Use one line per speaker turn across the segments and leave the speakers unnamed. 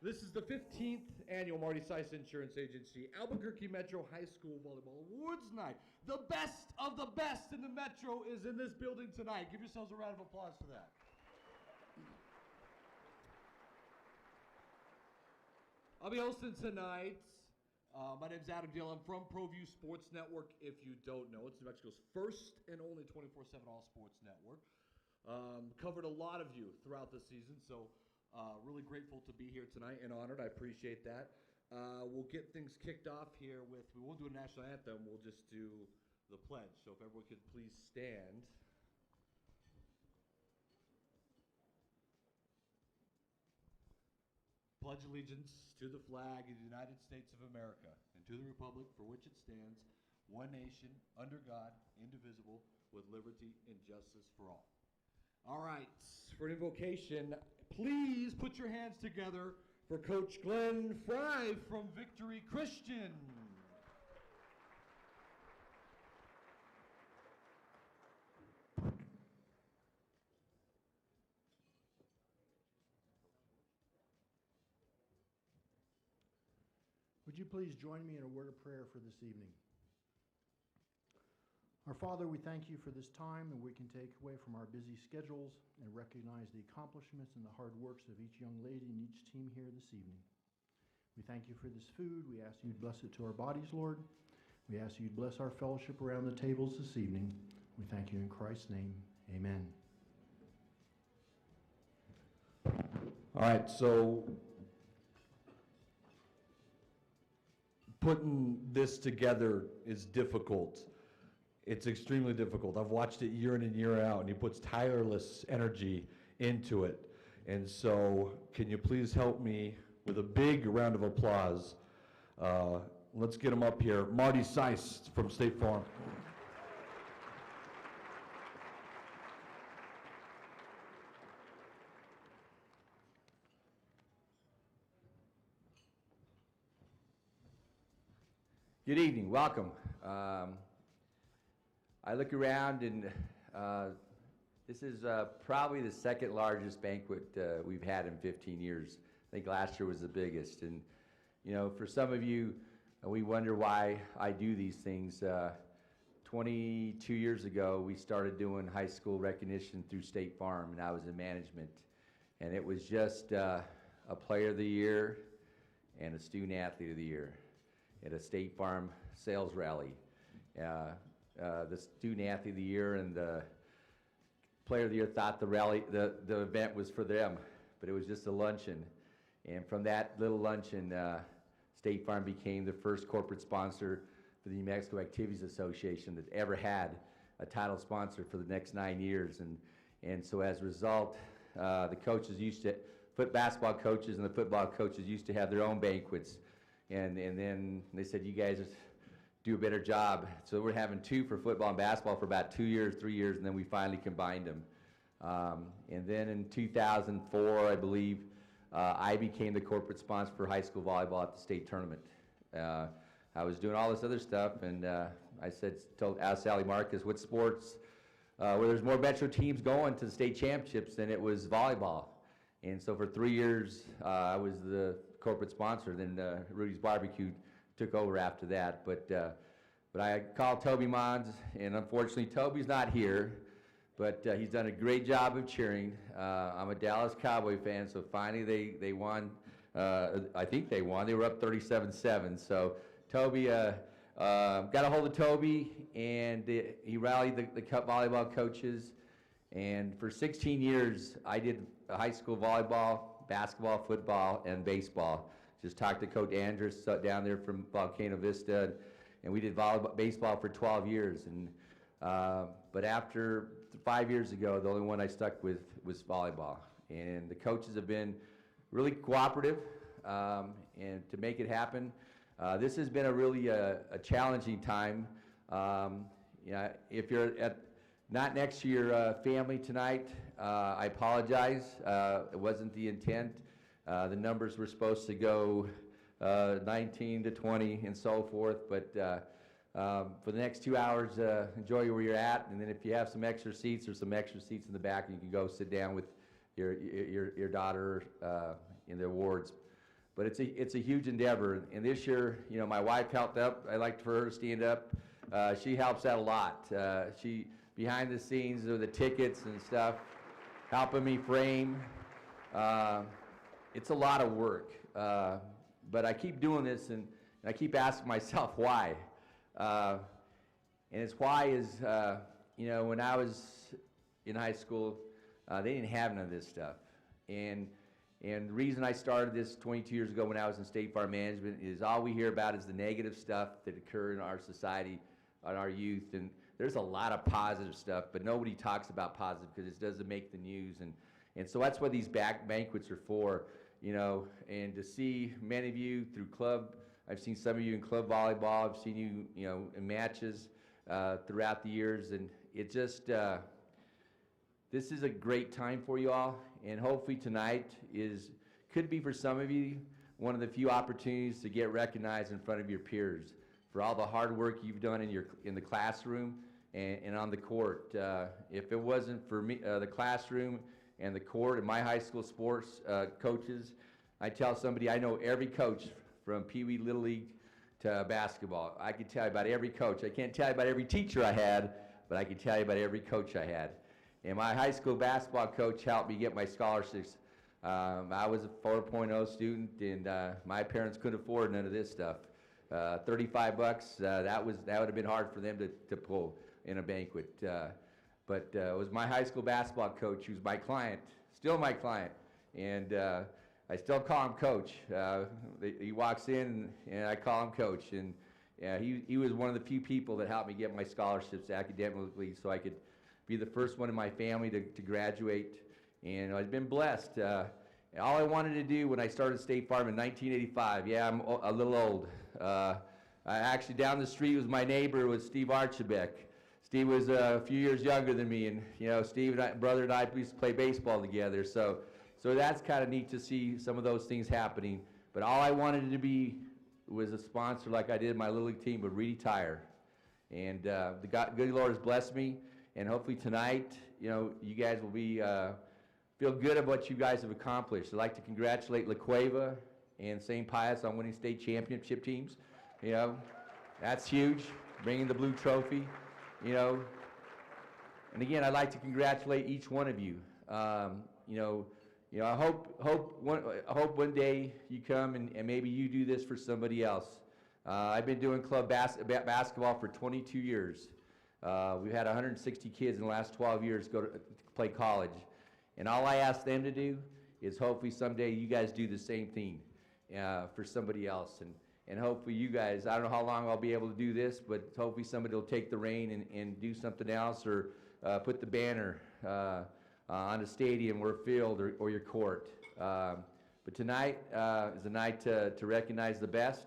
This is the 15th annual Marty Saiz Insurance Agency Albuquerque Metro High School Volleyball Awards Night. The best of the best in the Metro is in this building tonight. Give yourselves a round of applause for that. I'll be hosting tonight. My name's Adam Deal. I'm from ProView Sports Network, if you don't know. It's New Mexico's first and only 24/7 all-sports network. Covered a lot of you throughout the season, so really grateful to be here tonight and honored. I appreciate that. We'll get things kicked off here with, we won't do a national anthem, we'll just do the pledge. So if everyone could please stand. Pledge allegiance to the flag of the United States of America and to the republic for which it stands, one nation, under God, indivisible, with liberty and justice for all. All right, for an invocation, please put your hands together for Coach Glenn Fry from Victory Christian.
Would you please join me in a word of prayer for this evening? Our Father, we thank you for this time that we can take away from our busy schedules and recognize the accomplishments and the hard works of each young lady and each team here this evening. We thank you for this food. We ask you'd bless it to our bodies, Lord. We ask you'd bless our fellowship around the tables this evening. We thank you in Christ's name. Amen.
All right, so putting this together is difficult. It's extremely difficult. I've watched it year in and year out, and he puts tireless energy into it. And so can you please help me with a big round of applause? Let's get him up here. Marty Saiz from State Farm.
Good evening, welcome. I look around and this is probably the second largest banquet we've had in 15 years. I think last year was the biggest. And you know, for some of you, we wonder why I do these things. 22 years ago, we started doing high school recognition through State Farm, and I was in management. And it was just a player of the year and a student athlete of the year at a State Farm sales rally. The student athlete of the year and the player of the year thought the event was for them, but it was just a luncheon. And from that little luncheon, State Farm became the first corporate sponsor for the New Mexico Activities Association that ever had a title sponsor for the next 9 years. And so as a result, the coaches used to, basketball coaches and the football coaches used to have their own banquets. And then they said, you guys do a better job. So we're having two for football and basketball for about 2 years, 3 years, and then we finally combined them. And then in 2004, I believe, I became the corporate sponsor for high school volleyball at the state tournament. I was doing all this other stuff, and I asked Sally Marcus, what sports, where there's more Metro teams going to the state championships than it was volleyball. And so for 3 years, I was the corporate sponsor. Then Rudy's Barbecue took over after that. But I called Toby Mons, and unfortunately Toby's not here, but he's done a great job of cheering. I'm a Dallas Cowboy fan, so finally they won. I think they won. They were up 37-7. So Toby, got a hold of Toby, and he rallied the Cup volleyball coaches. And for 16 years, I did high school volleyball, basketball, football, and baseball. Just talked to Coach Andrews down there from Volcano Vista, and we did volleyball, baseball for 12 years. And but after 5 years ago, the only one I stuck with was volleyball. And the coaches have been really cooperative, and to make it happen. This has been a really a challenging time. If you're not next to your family tonight, I apologize. It wasn't the intent. The numbers were supposed to go 19 to 20 and so forth, but for the next 2 hours, enjoy where you're at, and then if you have some extra seats, there's some extra seats in the back, you can go sit down with your daughter in the awards. but it's a huge endeavor. And this year, you know, my wife helped up. I like for her to stand up. She helps out a lot. She behind the scenes with the tickets and stuff, helping me frame. It's a lot of work, but I keep doing this, and I keep asking myself why. And it's why is, you know, when I was in high school, they didn't have none of this stuff. And the reason I started this 22 years ago when I was in State Farm Management is all we hear about is the negative stuff that occur in our society, on our youth. And there's a lot of positive stuff, but nobody talks about positive because it doesn't make the news. And so that's what these banquets are for, you know, and to see many of you through club. I've seen some of you in club volleyball. I've seen you, you know, in matches throughout the years, and it just, this is a great time for you all, and hopefully tonight could be for some of you one of the few opportunities to get recognized in front of your peers for all the hard work you've done in the classroom and on the court. If it wasn't for me, the classroom and the court and my high school sports coaches, I tell somebody I know every coach from Pee Wee Little League to basketball. I can tell you about every coach. I can't tell you about every teacher I had, but I can tell you about every coach I had. And my high school basketball coach helped me get my scholarships. I was a 4.0 student, and my parents couldn't afford none of this stuff. $35, that would have been hard for them to pull in a banquet. But it was my high school basketball coach who's my client, still my client, and I still call him Coach. He walks in, and I call him Coach. And he was one of the few people that helped me get my scholarships academically so I could be the first one in my family to graduate. And I've been blessed. And all I wanted to do when I started State Farm in 1985, yeah, I'm a little old. Actually, down the street was my neighbor, was Steve Archibek. Steve was a few years younger than me, and you know, Steve and brother and I used to play baseball together. So that's kind of neat to see some of those things happening. But all I wanted to be was a sponsor like I did my Little League team, but retire. And the good Lord has blessed me, and hopefully tonight, you know, you guys will be feel good about what you guys have accomplished. I'd like to congratulate La Cueva and St. Pius on winning state championship teams. You know, that's huge, bringing the blue trophy. You know, and again, I'd like to congratulate each one of you. You know, I hope one day you come and maybe you do this for somebody else. I've been doing club basketball for 22 years. We've had 160 kids in the last 12 years go to play college. And all I ask them to do is hopefully someday you guys do the same thing for somebody else. And hopefully you guys, I don't know how long I'll be able to do this, but hopefully somebody will take the reign and do something else, or put the banner on a stadium or a field or your court. But tonight is a night to recognize the best,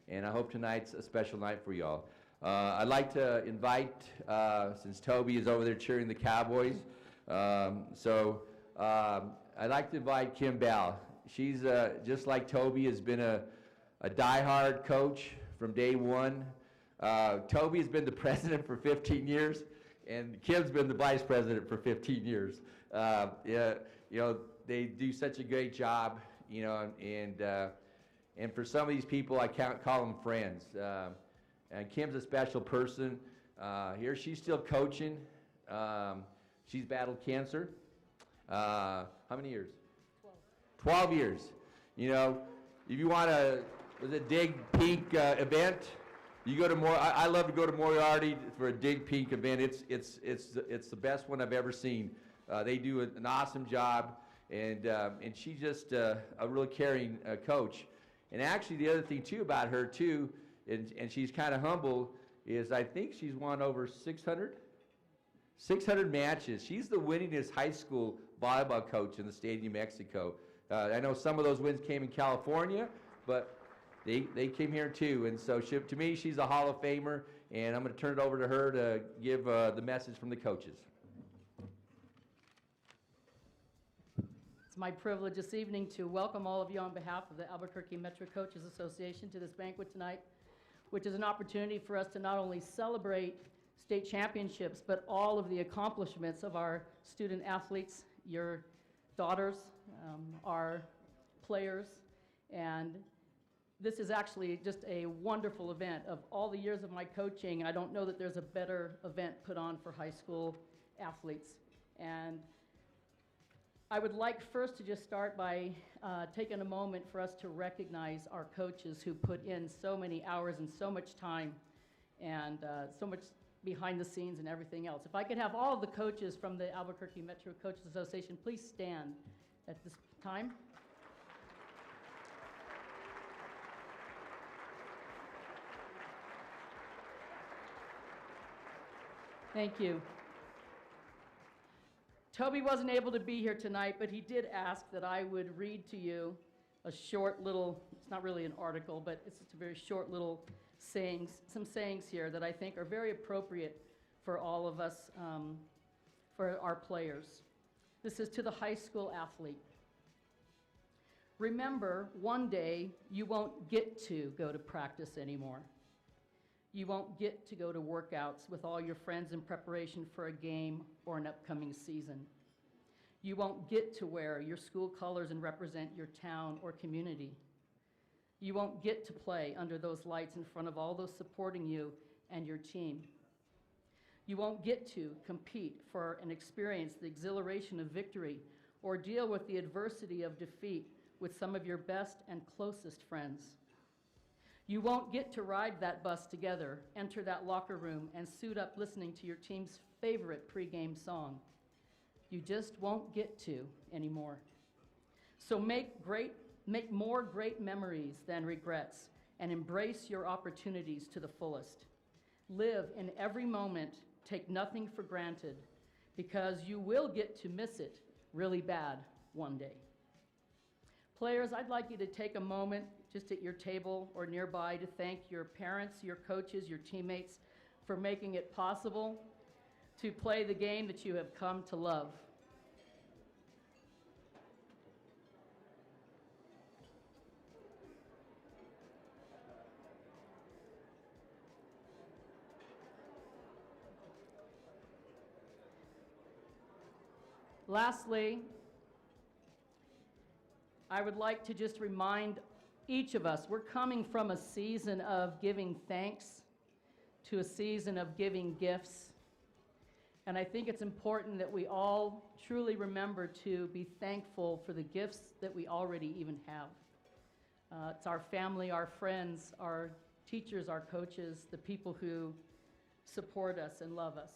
and I hope tonight's a special night for y'all. I'd like to invite, since Toby is over there cheering the Cowboys, I'd like to invite Kim Bell. She's, just like Toby, has been a diehard coach from day one. Toby has been the president for 15 years, and Kim's been the vice president for 15 years. Yeah, you know, they do such a great job, you know, and for some of these people, I can't call them friends. And Kim's a special person. Here, she's still coaching. She's battled cancer. How many years? 12 years. You know, if you want to, was it Dig Pink event? You go to I love to go to Moriarty for a Dig Pink event. It's the best one I've ever seen. They do an awesome job, and she's just a real caring coach. And actually, the other thing too about her too, and she's kind of humble, is I think she's won over 600 matches. She's the winningest high school volleyball coach in the state of New Mexico. I know some of those wins came in California, but they came here too. And so to me, she's a Hall of Famer, and I'm going to turn it over to her to give the message from the coaches.
It's my privilege this evening to welcome all of you on behalf of the Albuquerque Metro Coaches Association to this banquet tonight, which is an opportunity for us to not only celebrate state championships, but all of the accomplishments of our student athletes, your daughters, our players, And this is actually just a wonderful event. Of all the years of my coaching, I don't know that there's a better event put on for high school athletes. And I would like first to just start by taking a moment for us to recognize our coaches who put in so many hours and so much time and so much behind the scenes and everything else. If I could have all of the coaches from the Albuquerque Metro Coaches Association, please stand at this time. Thank you. Toby wasn't able to be here tonight, but he did ask that I would read to you a short little, it's not really an article, but it's just a very short little sayings, some sayings here that I think are very appropriate for all of us, for our players. This is to the high school athlete. Remember, one day you won't get to go to practice anymore. You won't get to go to workouts with all your friends in preparation for a game or an upcoming season. You won't get to wear your school colors and represent your town or community. You won't get to play under those lights in front of all those supporting you and your team. You won't get to compete for and experience the exhilaration of victory or deal with the adversity of defeat with some of your best and closest friends. You won't get to ride that bus together, enter that locker room, and suit up listening to your team's favorite pregame song. You just won't get to anymore. So make more great memories than regrets, and embrace your opportunities to the fullest. Live in every moment, take nothing for granted, because you will get to miss it really bad one day. Players, I'd like you to take a moment just at your table or nearby to thank your parents, your coaches, your teammates for making it possible to play the game that you have come to love. Lastly, I would like to just remind each of us, we're coming from a season of giving thanks to a season of giving gifts. And I think it's important that we all truly remember to be thankful for the gifts that we already even have. It's our family, our friends, our teachers, our coaches, the people who support us and love us.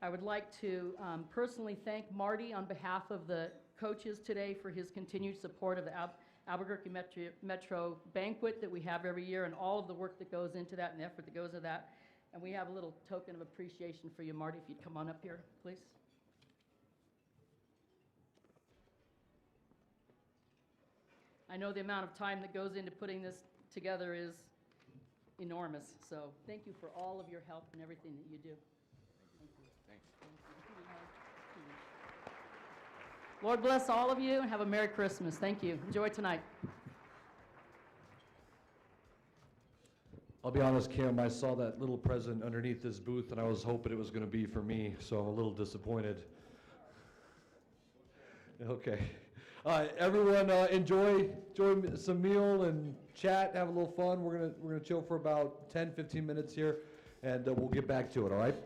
I would like to personally thank Marty on behalf of the coaches today for his continued support of the Albuquerque Metro Banquet that we have every year and all of the work that goes into that and the effort that goes into that. And we have a little token of appreciation for you, Marty, if you'd come on up here, please. I know the amount of time that goes into putting this together is enormous, so thank you for all of your help and everything that you do. Thank you.
Thanks.
Lord bless all of you and have a Merry Christmas. Thank you. Enjoy tonight.
I'll be honest, Kim, I saw that little present underneath this booth and I was hoping it was going to be for me, so I'm a little disappointed. Okay. Everyone enjoy some meal and chat, have a little fun. We're gonna chill for about 10-15 minutes here and we'll get back to it, all right?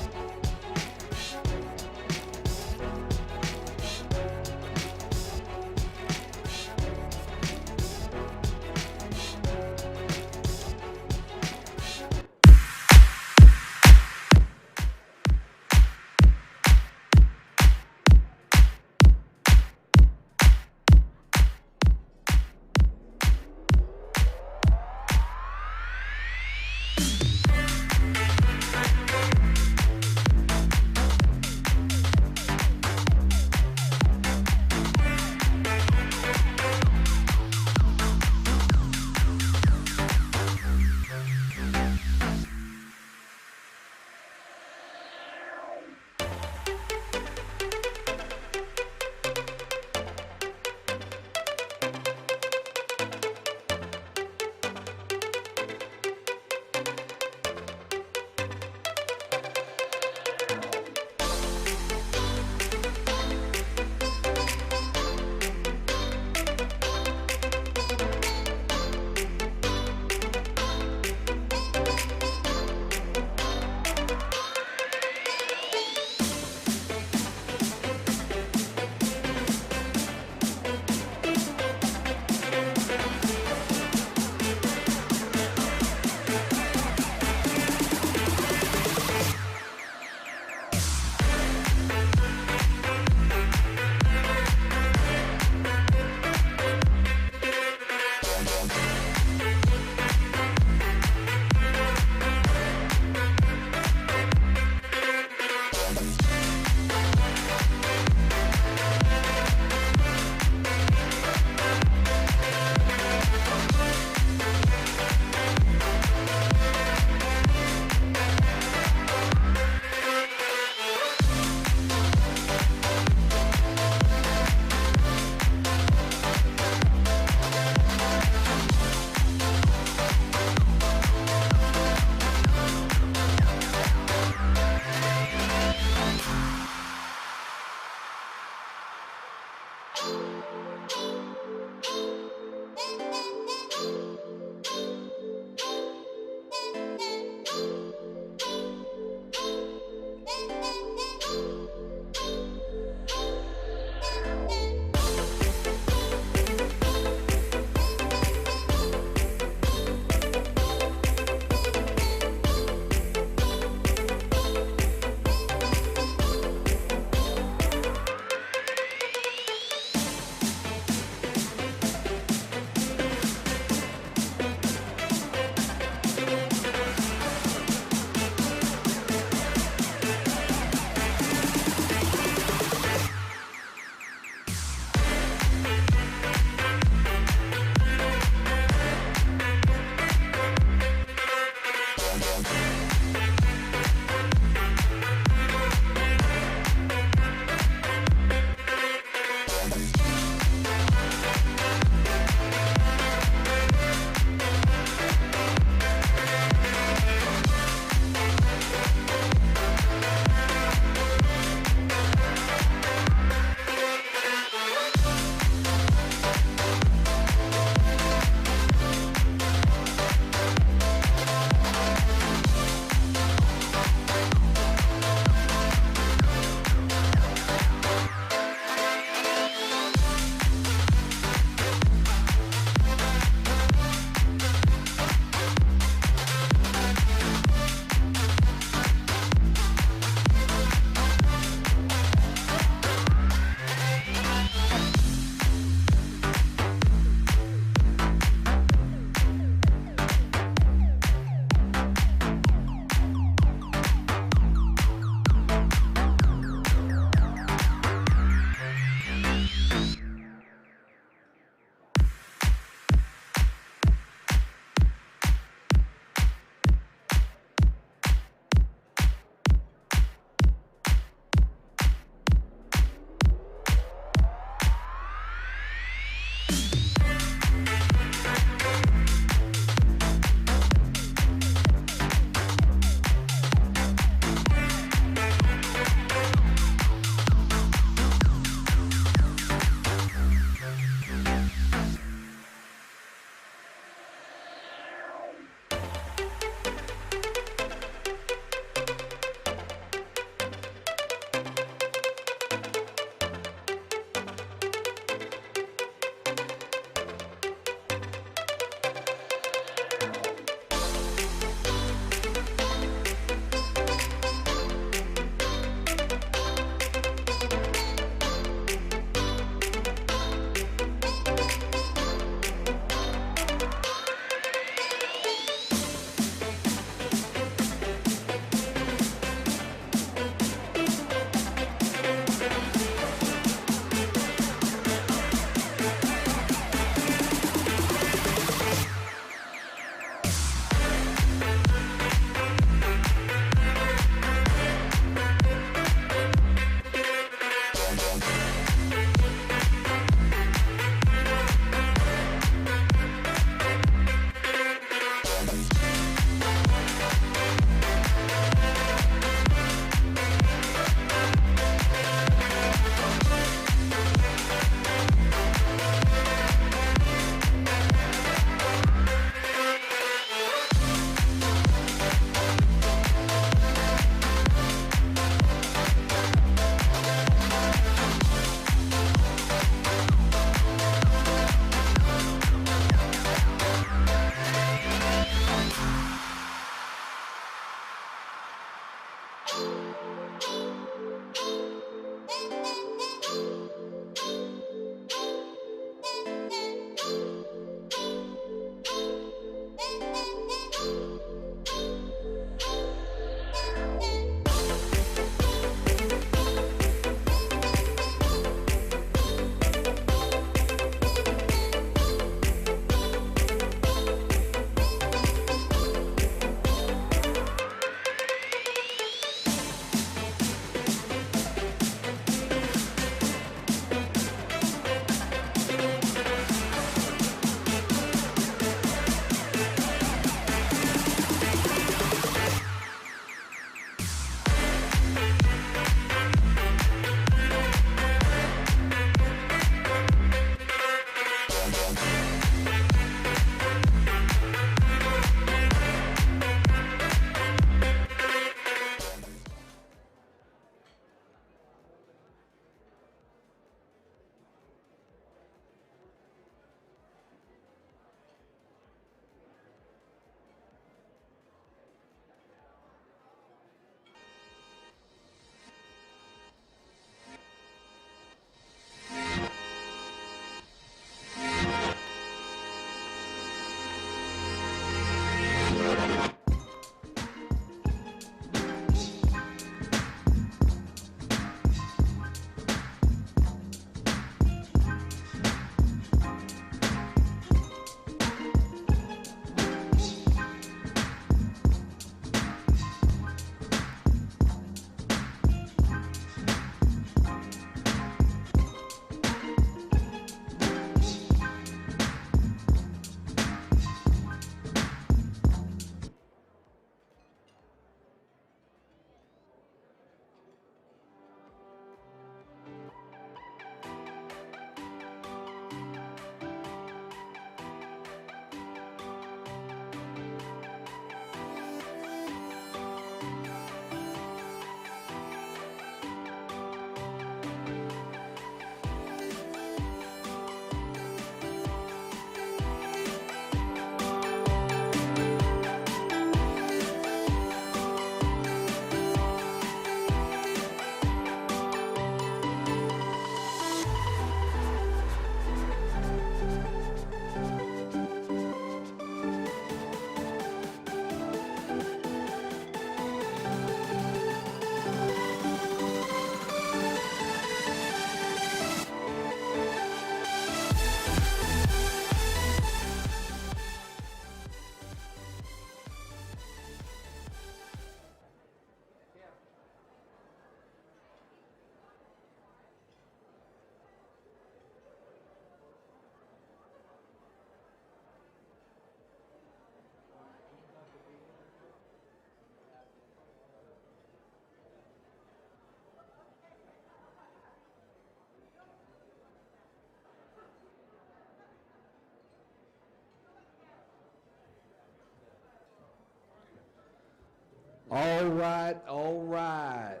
All right, all right.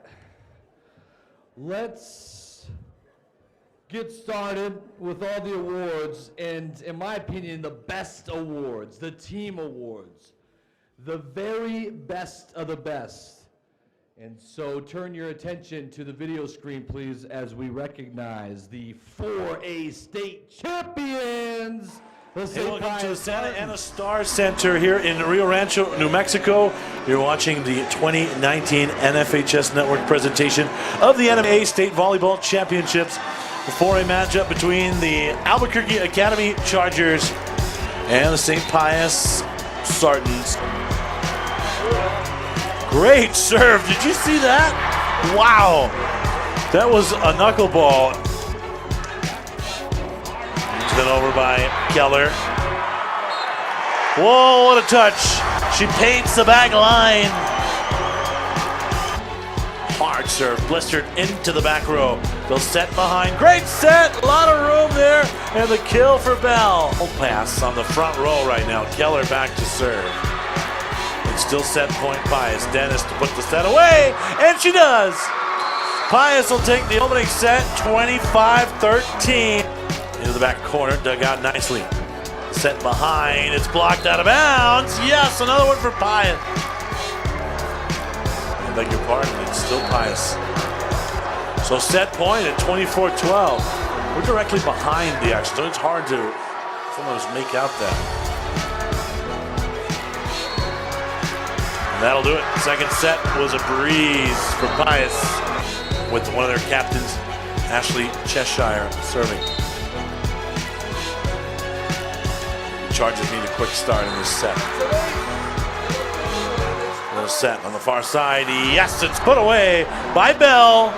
Let's get started with all the awards, and in my opinion, the best awards, the team awards, the very best of the best. And so turn your attention to the video screen, please, as we recognize the 4A state champions.
Hey, welcome to the Santa Ana Star Center here in Rio Rancho, New Mexico. You're watching the 2019 NFHS Network presentation of the NMA State Volleyball Championships before a matchup between the Albuquerque Academy Chargers and the St. Pius Sartans. Great serve. Did you see that? Wow. That was a knuckleball. Then over by Keller. Whoa, what a touch. She paints the back line. Hard serve, blistered into the back row. They'll set behind. Great set, a lot of room there. And the kill for Bell. Pass on the front row right now. Keller back to serve. It's still set point Pius. Dennis to put the set away, and she does. Pius will take the opening set, 25-13. Into the back corner, dug out nicely. Set behind, it's blocked out of bounds. Yes, another one for Pius. I beg your pardon, it's still Pius. So set point at 24-12. We're directly behind the action, so it's hard to sometimes make out that. And that'll do it. Second set was a breeze for Pius with one of their captains, Ashley Cheshire, serving. Chargers need a quick start in this set. Little set on the far side. Yes, it's put away by Bell.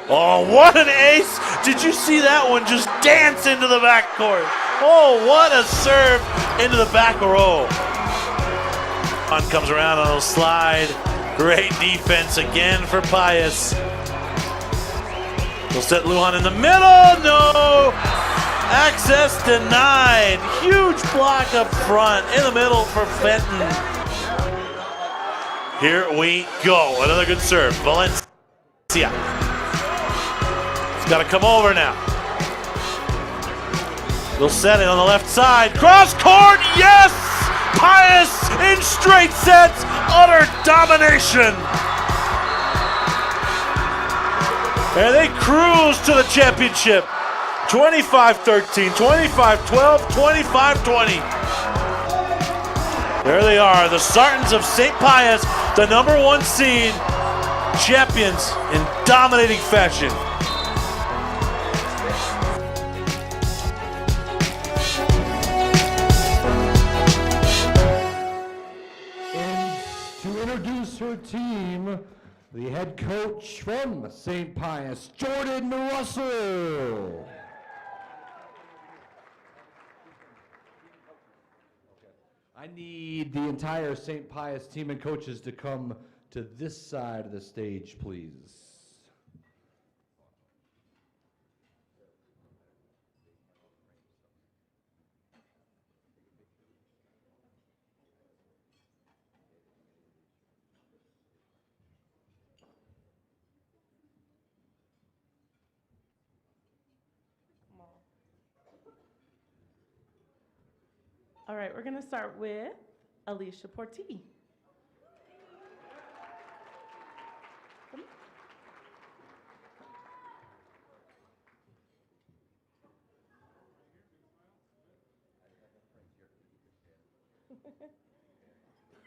Oh, what an ace. Did you see that one just dance into the backcourt? Oh, what a serve into the back row. On comes around on a slide. Great defense again for Pius. They'll set Lujan in the middle. No. Access denied. Huge block up front in the middle for Fenton. Here we go. Another good serve. Valencia. It's got to come over now. They'll set it on the left side. Cross court. Yes! Pius in straight sets. Utter domination. And they cruise to the championship. 25-13, 25-12, 25-20. There they are, the Sartans of St. Pius, the #1 seed, champions in dominating fashion.
And to introduce her team, the head coach from St. Pius, Jordan Russell. I need the entire St. Pius team and coaches to come to this side of the stage, please.
All right, we're going to start with Alicia Porti.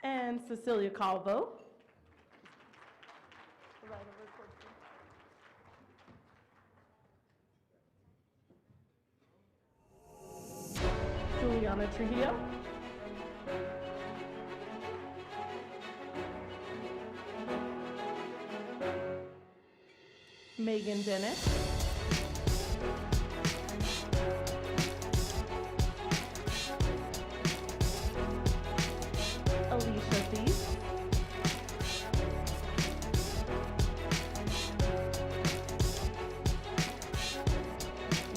And Cecilia Calvo. Juliana Trujillo. Megan Dennis. Alicia Thies.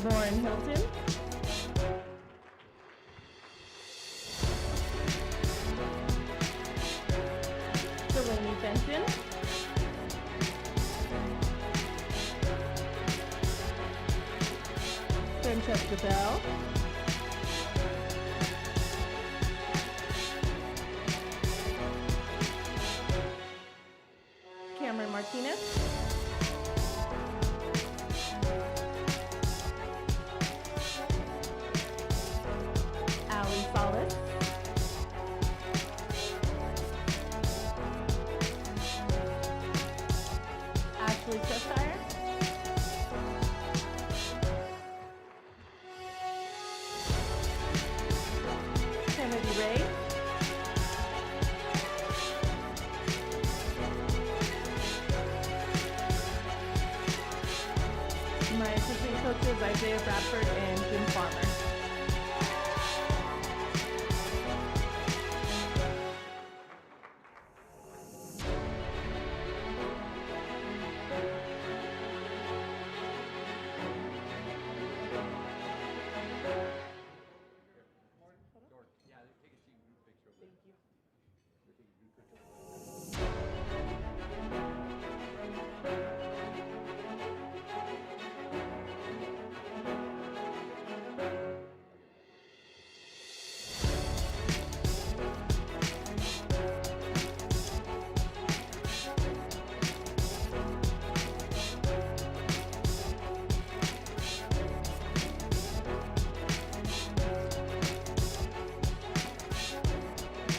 Lauren Hilton. Hampton. Francesca Bell. Cameron Martinez. Ali Solis. Ashley Cheshire. Kennedy Ray. My assistant coaches Isaiah Bradford and Jim Farmer.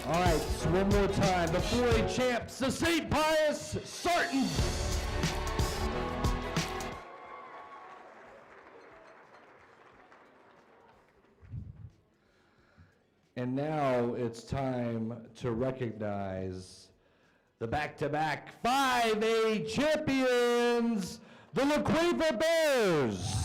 All right, so one more time. The 4A champs, the St. Pius Sartans. And now it's time to recognize the back-to-back 5A champions, the La Cueva Bears.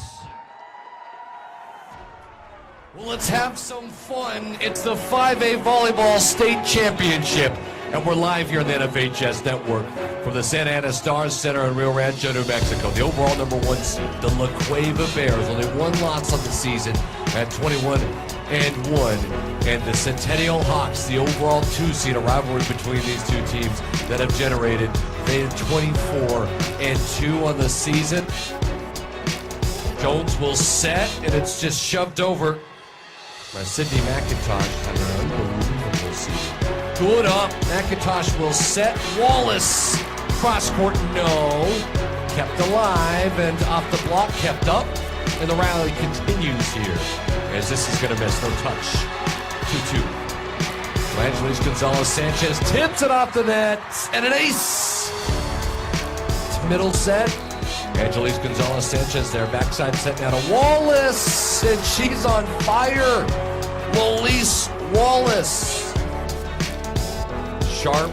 Well, let's have some fun. It's the 5A Volleyball State Championship, and we're live here on the NFHS Network from the Santa Ana Stars Center in Rio Rancho, New Mexico. The overall #1 seed, the La Cueva Bears, only one loss on the season at 21-1, and the Centennial Hawks, the overall 2 seed, a rivalry between these two teams that have generated. They had 24-2 on the season. Jones will set, and it's just shoved over. Sydney McIntosh had an unbelievable season. Good up. McIntosh will set. Wallace. Cross court, no. Kept alive and off the block, kept up. And the rally continues here as this is going to miss. No touch. 2-2. Angeles Gonzalez-Sanchez tips it off the net. And an ace. Middle set. Angeles Gonzalez-Sanchez there, backside set now to Wallace, and she's on fire. Lolise Wallace. Sharp,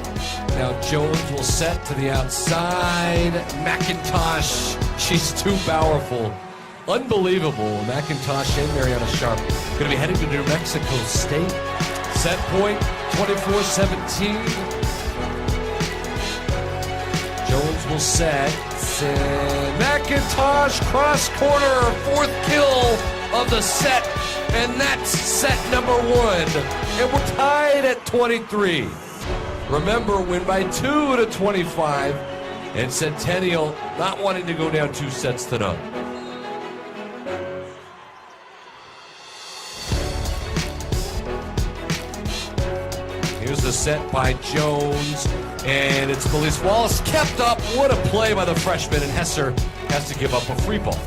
now Jones will set to the outside. McIntosh, she's too powerful. Unbelievable. McIntosh and Mariana Sharp going to be heading to New Mexico State. Set point, 24-17. Jones will set. And McIntosh cross corner, 4th kill of the set, and that's set #1. And we're tied at 23. Remember, win by 2 to 25, and Centennial not wanting to go down 2 sets to none. Here's the set by Jones. And it's Lolise Wallace kept up. What a play by the freshman, and Hesser has to give up a free ball.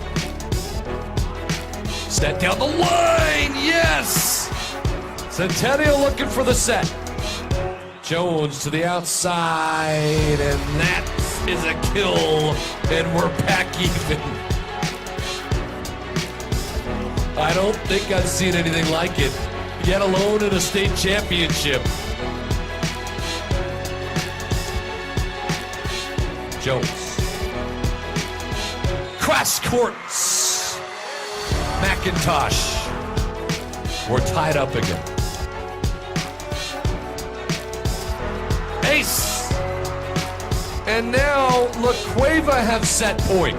Set down the line, yes! Centennial looking for the set. Jones to the outside, and that is a kill, and we're back even. I don't think I've seen anything like it, yet alone in a state championship. Jones. Cross courts. McIntosh. We're tied up again. Ace. And now La Cueva have set point.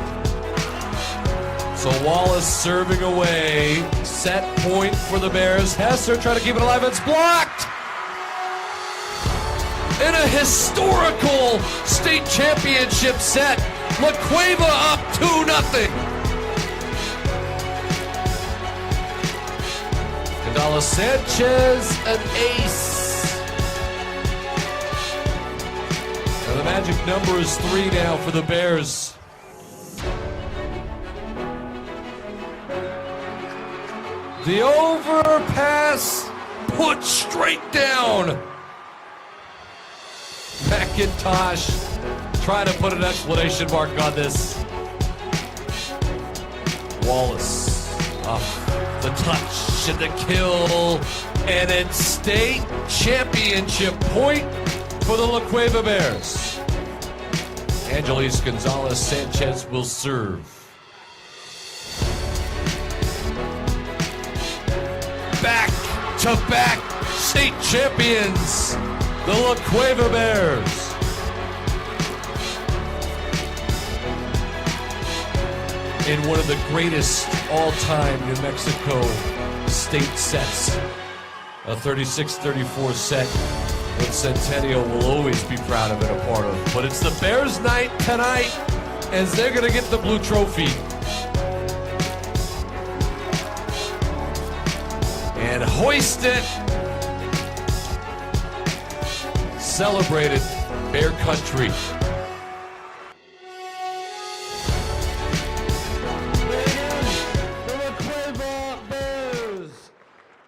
So Wallace serving away. Set point for the Bears. Hesser trying to keep it alive. It's blocked. in a historical state championship set. La Cueva up 2-0. Gonzalez Sanchez, an ace. And the magic number is 3 now for the Bears. The overpass put straight down. McIntosh trying to put an exclamation mark on this. Wallace off the touch and the kill, and it's state championship point for the La Cueva Bears. Angeles Gonzalez Sanchez will serve. Back-to-back state champions, the La Cueva Bears. In one of the greatest all-time New Mexico state sets, a 36-34 set that Centennial will always be proud of and a part of. But it's the Bears' night tonight, as they're going to get the blue trophy. And hoist it. Celebrated Bear Country.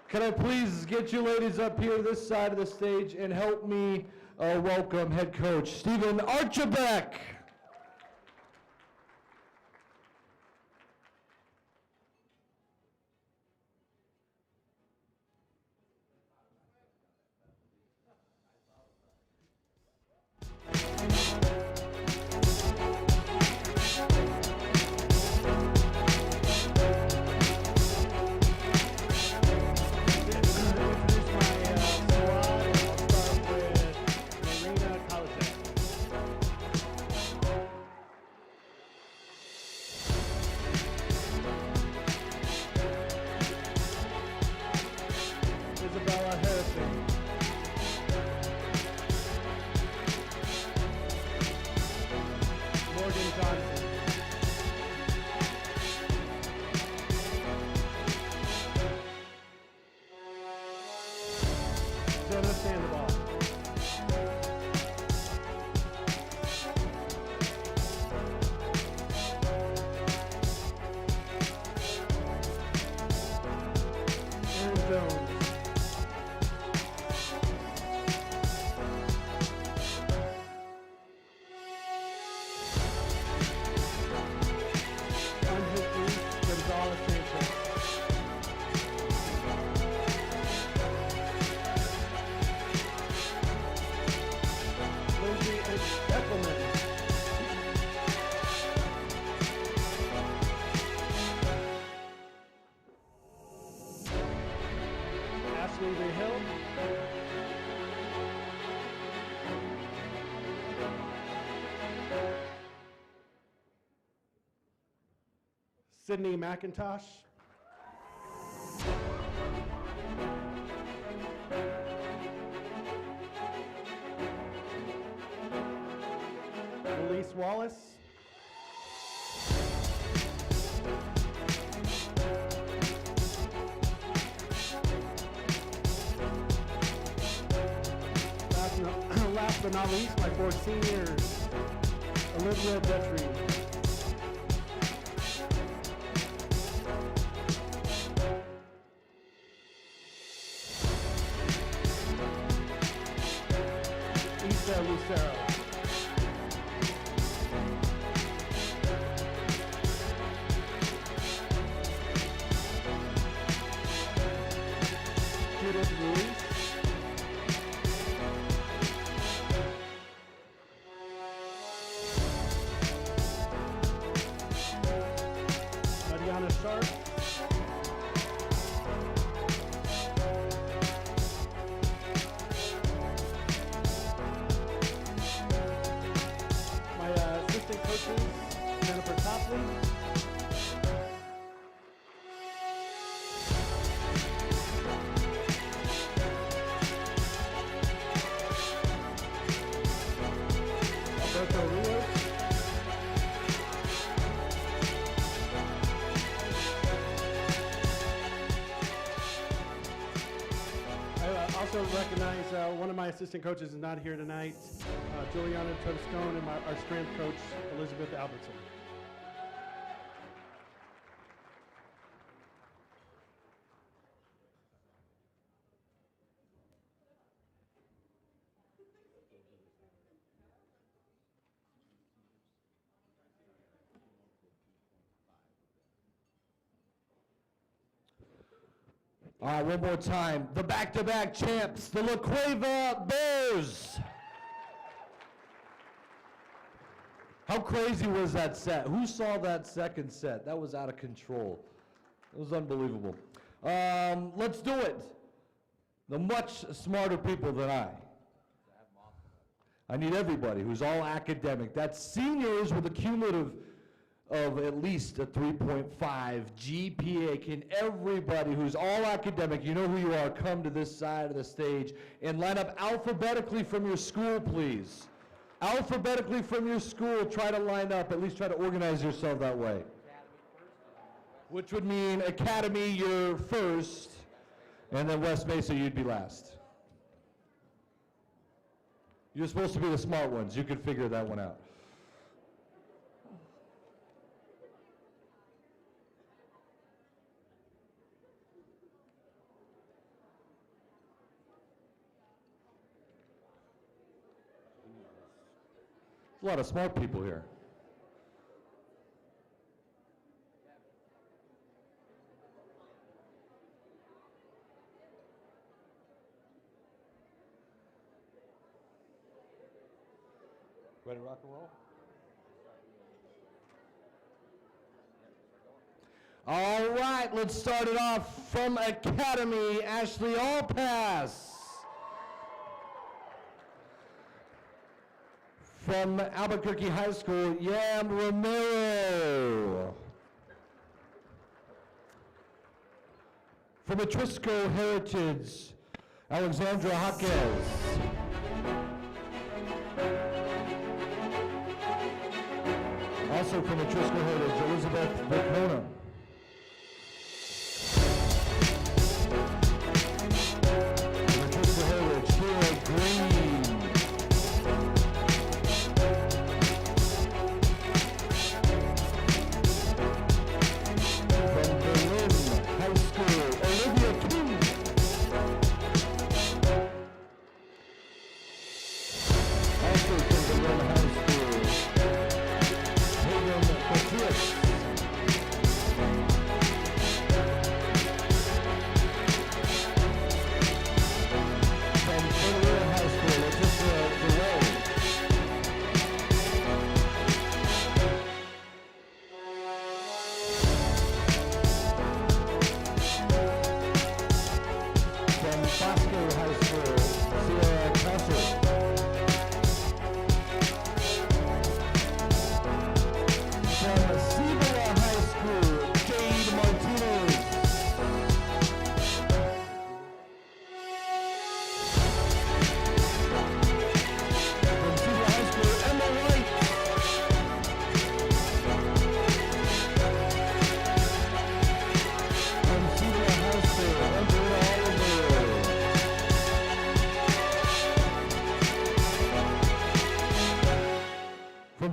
Can I please get you ladies up here this side of the stage and help me welcome head coach Stephen Archibald.
Sydney McIntosh. Elise Wallace. Last but not least, my 4 seniors, Olivia Detry. Lucero. Judith Ruiz. Mariana Sharp. Jennifer Topley.
one of my assistant coaches is not here tonight, Juliana Toscone, and our strength coach, Elizabeth Albertson.
All right, one more time. The back-to-back champs, the La Cueva Bears. How crazy was that set? Who saw that second set? That was out of control. It was unbelievable. Let's do it. The much smarter people than I need everybody who's all academic. That's seniors with a cumulative of at least a 3.5 GPA. Can everybody who's all academic, you know who you are, come to this side of the stage and line up alphabetically from your school, please. Alphabetically from your school, try to line up, at least try to organize yourself that way. Which would mean Academy, you're first, and then West Mesa, you'd be last. You're supposed to be the smart ones. You could figure that one out. A lot of smart people here. Ready to rock and roll? All right, let's start it off from Academy, Ashley Allpass. From Albuquerque High School, Yam Romero. From Etrisco Heritage, Alexandra Jaquez. Also from Etrisco Heritage, Elizabeth Vicona. From Etrisco Heritage, Sheila Green.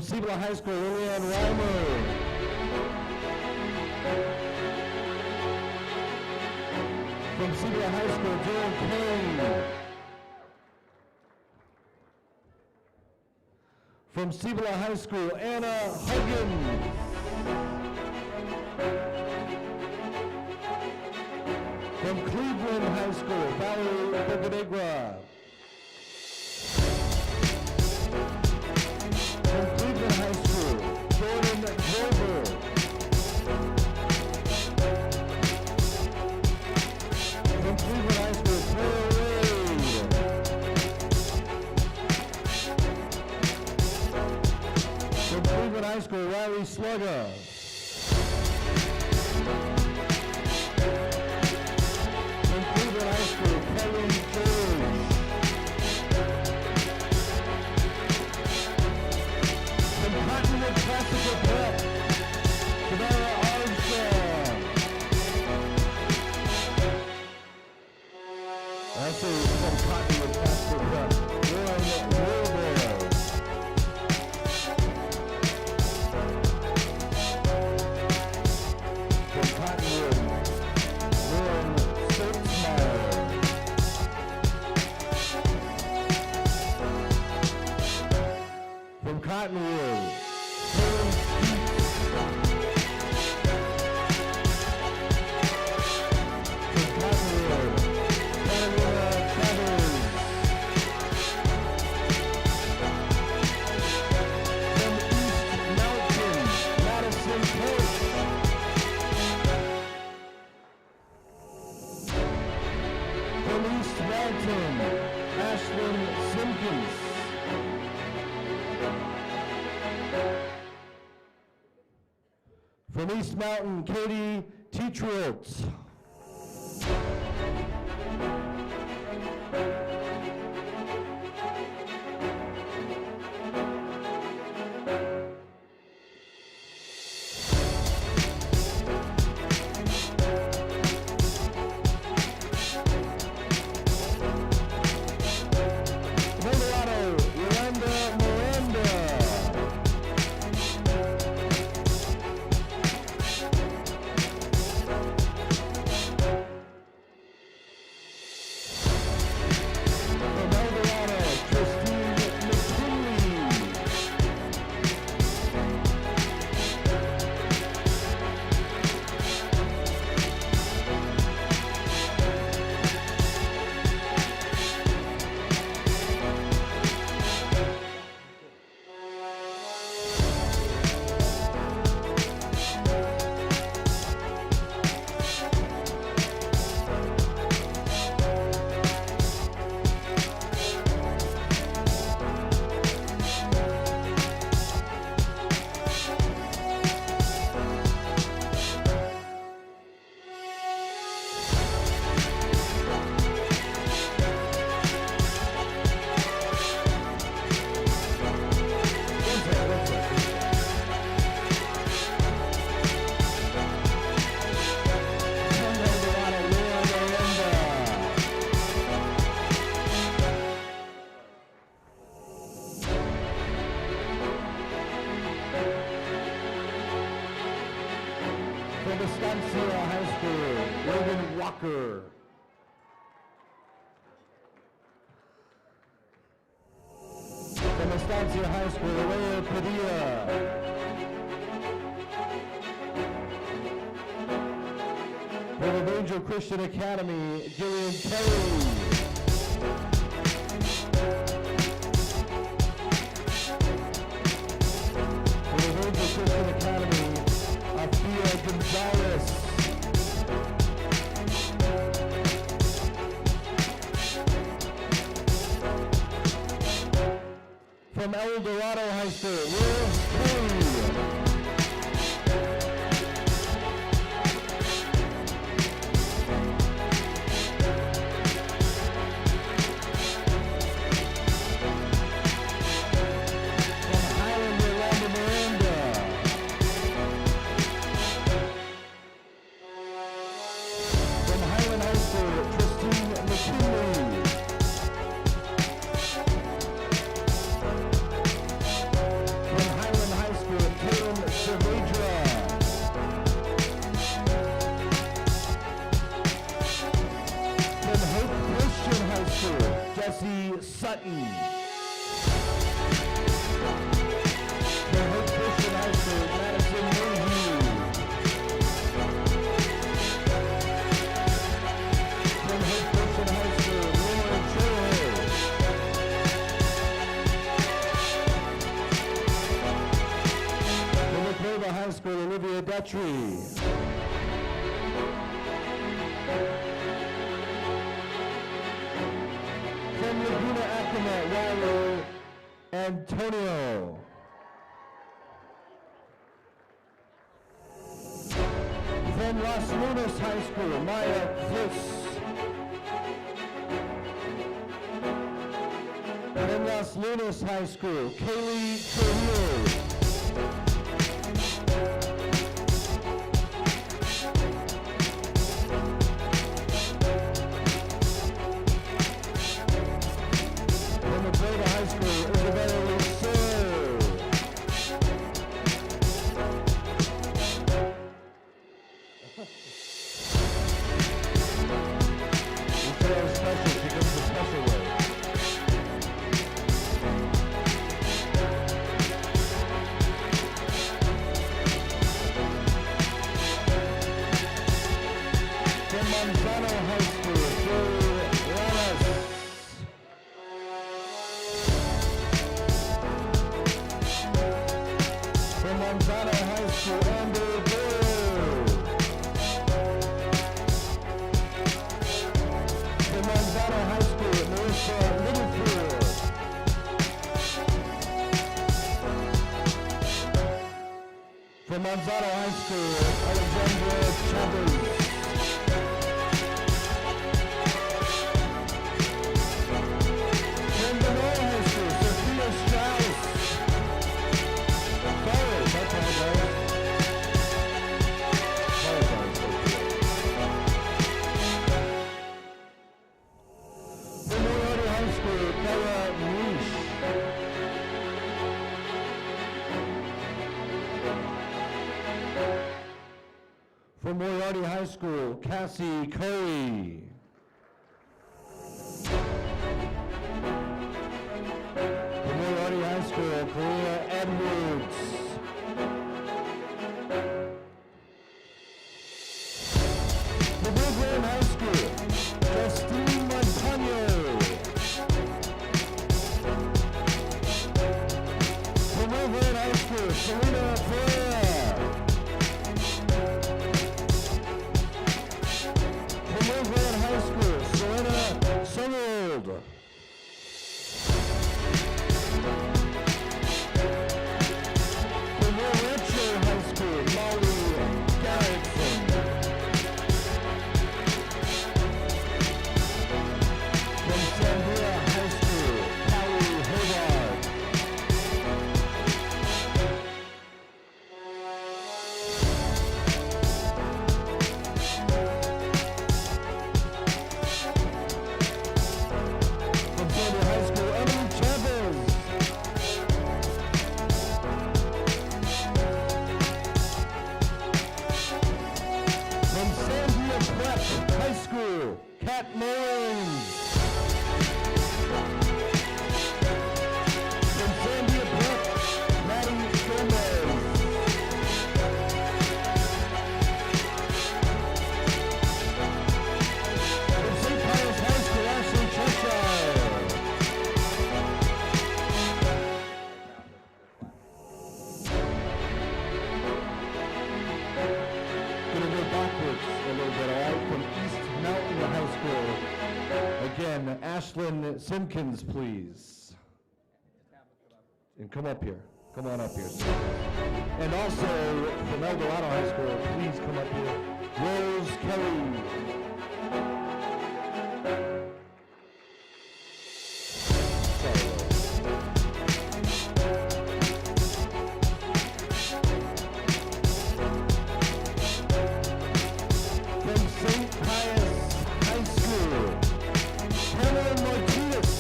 Cibola High School, Lillian Reimer. From Cibola High School, Dylan Payne. From Cibola High School, Anna Huggins. From Cleveland High School, Valerie Bocanegra. From Cleveland High School, Jordan Grover. From Cleveland High School, Claire Ray. From Cleveland High School, Riley Slugger. From Cleveland High School, Kellen George. From Cottonwood Classical Prep, Savannah Armstrong. Also from Cottonwood Classical
From East Mountain, Katie Teatrolt. From Estancia High School, Arroyo Padilla. From Evangel Christian Academy, Gillian Kelly. From Evangel Christian Academy, Afia Gonzalez. From El Dorado High School, Will Kelly. From Highland, Yolanda Miranda. From Highland High School, Christine McKinley. Jesse Sutton. From Hope Christian High School, Madison Mayhew. From Hope Christian High School, Lauren Troy. From Laclava High School, Olivia Dutry. From Laguna Acromat, Riley Antonio. From Las Lunas High School, Maya Chris. From Las Lunas High School, Kaylee Trujillo. High School, Isabella Lucero. Lucero's special, she comes the special way. From Manzano High School, Joe Lamas. From Manzano High School, Amber Doyle. From Manzano High School, Marissa Littlefield. From Manzano High School, Alexandra Chavez. From Monroe High School, Sophia Strauss. Sorry, that's all, guys. From Moriarty High School, Bella Nish. From Moriarty High School, Cassie Coey. From Moriarty High School, Korea Edwards. From Woodland High School, Justine Montano. From Woodland High School, Selena Pereira. From Woodland High School, Selena Summerld. From Rancho High School, Molly Garrettson. From Sandria High School, Callie Hobart. From Sandria High School, Emily Chavez. From Sandia Prep High School, Kat Mullins. From Sandia Prep, Maddie Gomez. From St. Pius High School, Ashley Cheshire. Gonna go backwards a little bit, all right? From East Mountain High School. Again, Ashlyn Simpkins, please. And come up here. Come on up here. And also, from El Dorado High School, please come up here. Rose Kelly. Sorry, Rose. From St. Pius High School, Hannah Martinez.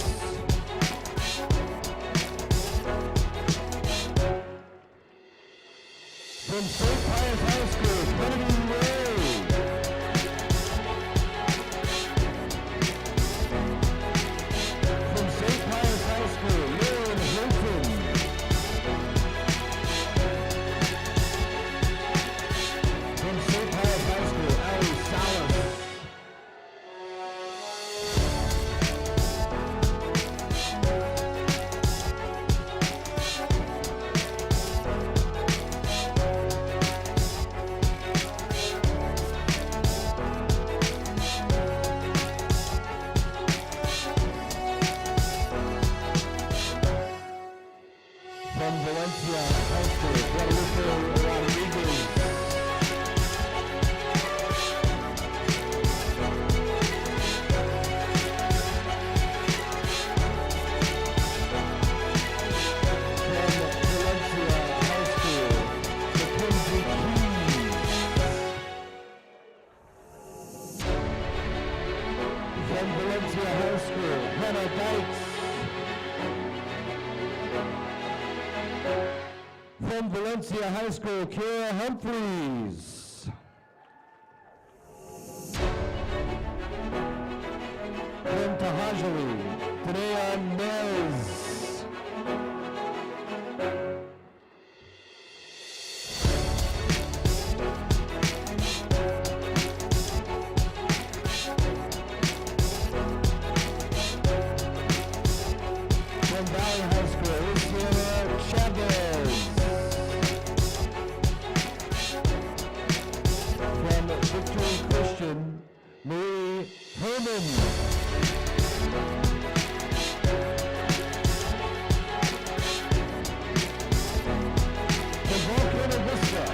From St. Pius High School, Kennedy Ray. From St. Pius High School, Lauren Hilton. From St. Pius High School, Ali Salas. From Valencia High School, Guadalupe Rodriguez. From Valencia High School, Mackenzie Keys. From Valencia High School, Hannah Dykes. From Valencia High School, Kira Humphreys. From Tahajali, Tanea Nez. From Valley High School, Luciana Chavez. From Victory Christian, Marie Herman. From Volcano Vista,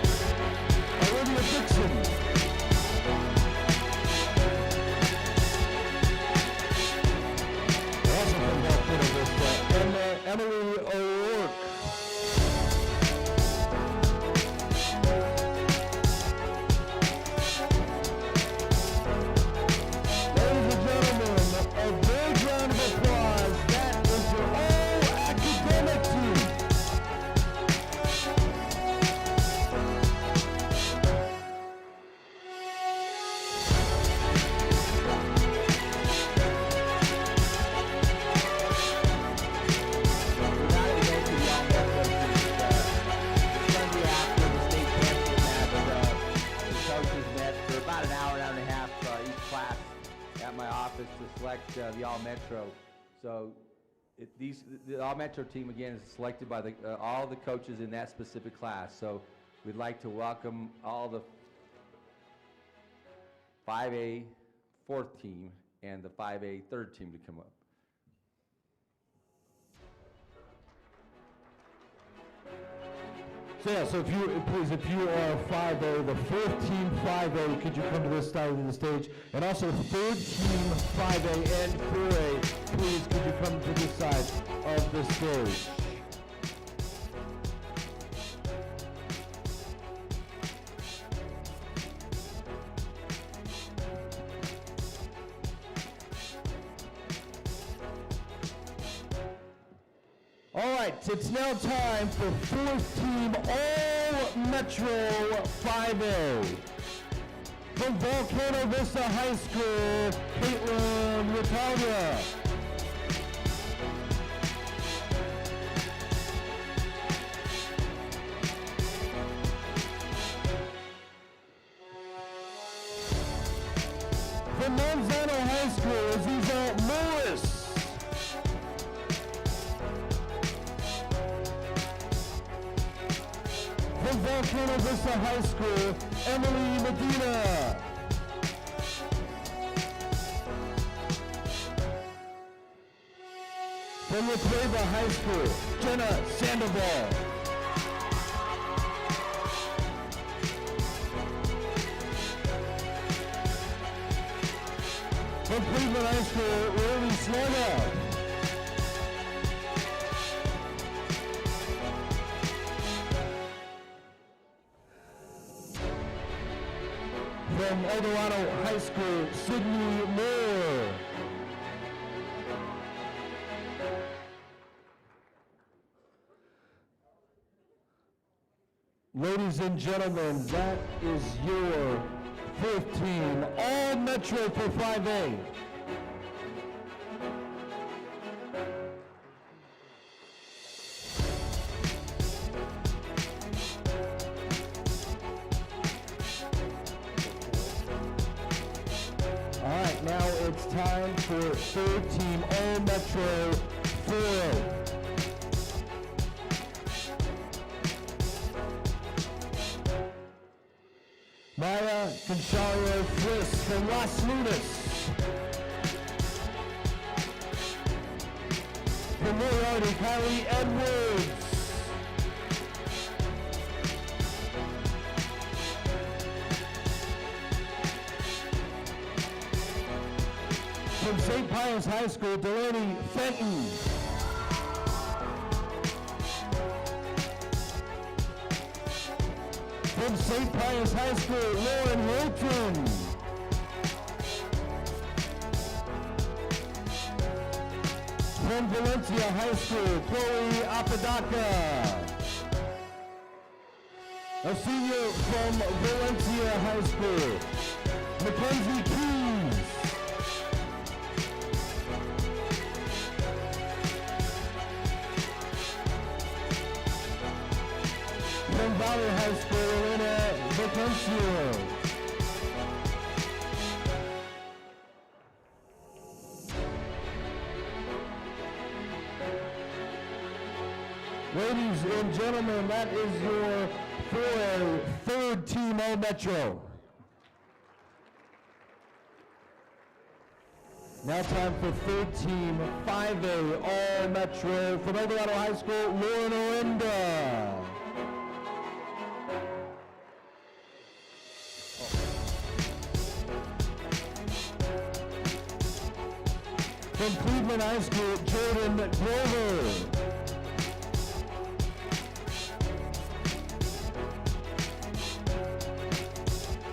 the All-Metro. So the All-Metro team, again, is selected by all the coaches in that specific class. So we'd like to welcome all the 5A fourth team and the 5A third team to come up.
So yeah, so if you are 5A, the fourth team 5A, could you come to this side of the stage? And also third team 5A and 4A, please could you come to this side of the stage? All right, it's now time for fourth team All-Metro 5A. From Volcano Vista High School, Caitlin Natalia. From Manzano High School, Aziza Morris. From Volcano Vista High School, Emily Medina. From La Cueva High School, Jenna Sandoval. From Cleveland High School, Lily Slaga. From El Dorado High School, Sydney Moore. Ladies and gentlemen, that is your fourth team, All-Metro for 5A. All right, now it's time for third team All-Metro 4A. Maya Conchario Frisk from Las Lunas. From Moriarty, Kylie Edwards. From St. Pius High School, Delaney Fenton. From St. Pius High School, Lauren Hilton. From Valencia High School, Chloe Apodaca. A senior from Valencia High School, Mackenzie Keys. From Valley High School, Elena Vacancio. Ladies and gentlemen, that is your 4A third team All-Metro. Now time for third team 5A All-Metro from El Dorado High School, Lauren Orinda. From Cleveland High School, Jordan Grover.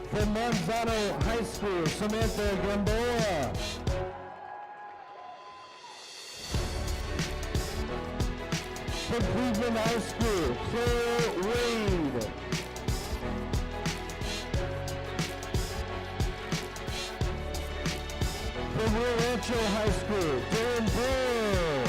From Manzano High School, Samantha Gamboa. From Cleveland High School, Claire Wade. From Rio Rancho High School, Darren Brewer.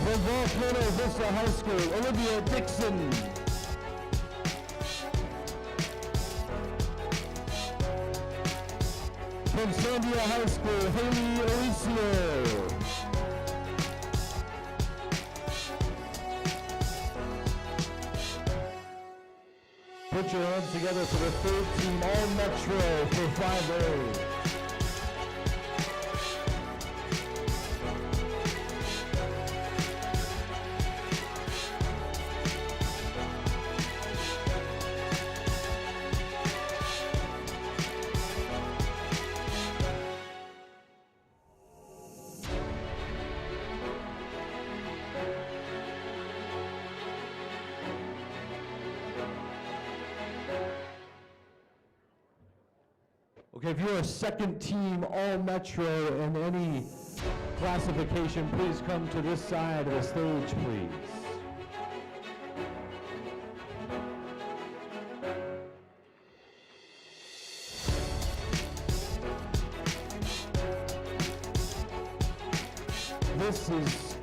From Volcano Vista High School, Olivia Dixon. From Sandia High School, Haley Alicio. Put your hands together for the third team, All Metro for 5A. Okay, if you're a second team All-Metro in any classification, please come to this side of the stage, please. This is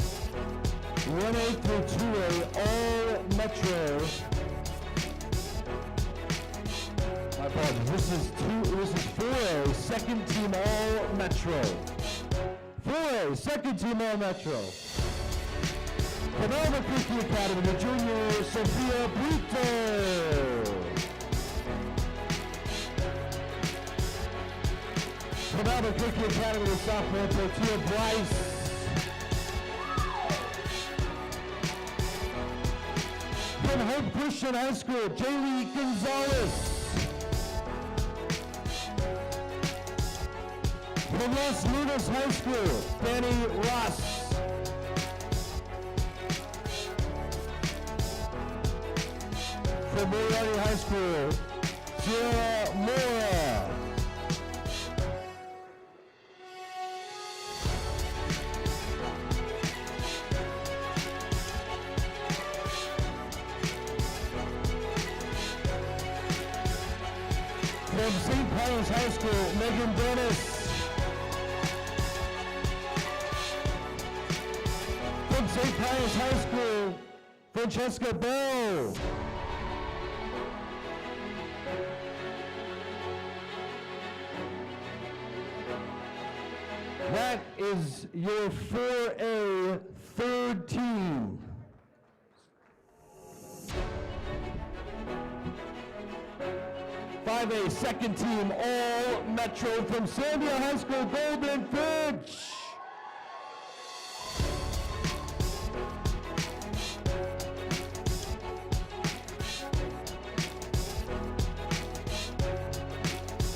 1A through 2A All-Metro. My apologies. This is 4A, second team All Metro. 4A, second team All Metro. From Albuquerque Academy, the junior Sophia Brito. From Albuquerque Academy, the sophomore Tortilla Bryce. From Hope Christian High School, Jaylee Gonzalez. From Los Lunas High School, Danny Ross. From Moriarty High School, Sierra Mora. From St. Paul's High School, Megan Dennis. From St. Pius High School, Francesca Bell. That is your 4A third team. Five A second team All Metro from Sandia High School, Golden Finch.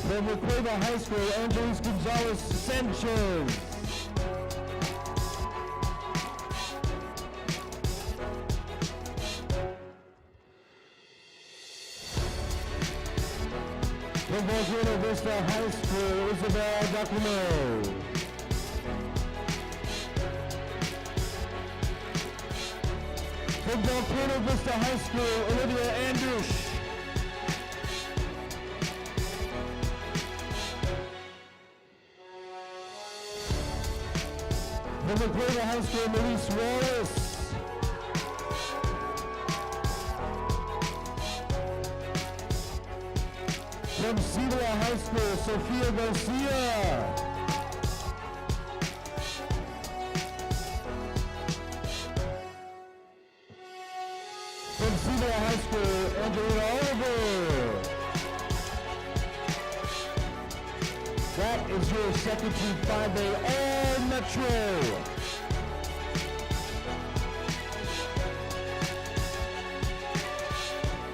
From Recuerda High School, Angeles Gonzalez Sanchez. From Buena Vista High School, Isabel Giacomo. From Buena Vista High School, Olivia Andrush. From Recuerda High School, Maurice Wallace. From Cedar High School, Sofia Garcia. From Cedar High School, Angelina Oliver. That is your second team 5A All Metro.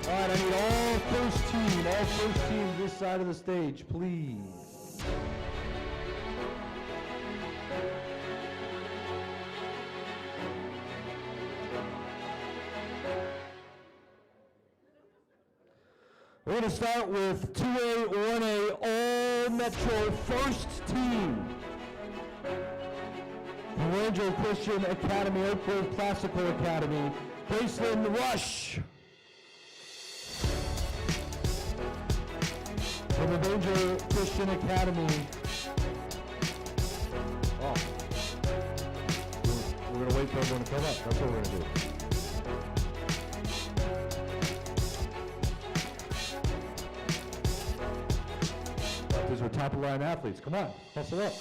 All right, I need all first team this side of the stage, please. We're going to start with 2A, 1A, All Metro first team. From Ranger Christian Academy, Oak Grove Classical Academy, Graceland Rush. From the Ranger Christian Academy. Oh. We're going to wait for everyone to come up. That's what we're going to do. Because we're top-of-the-line athletes. Come on, hustle up.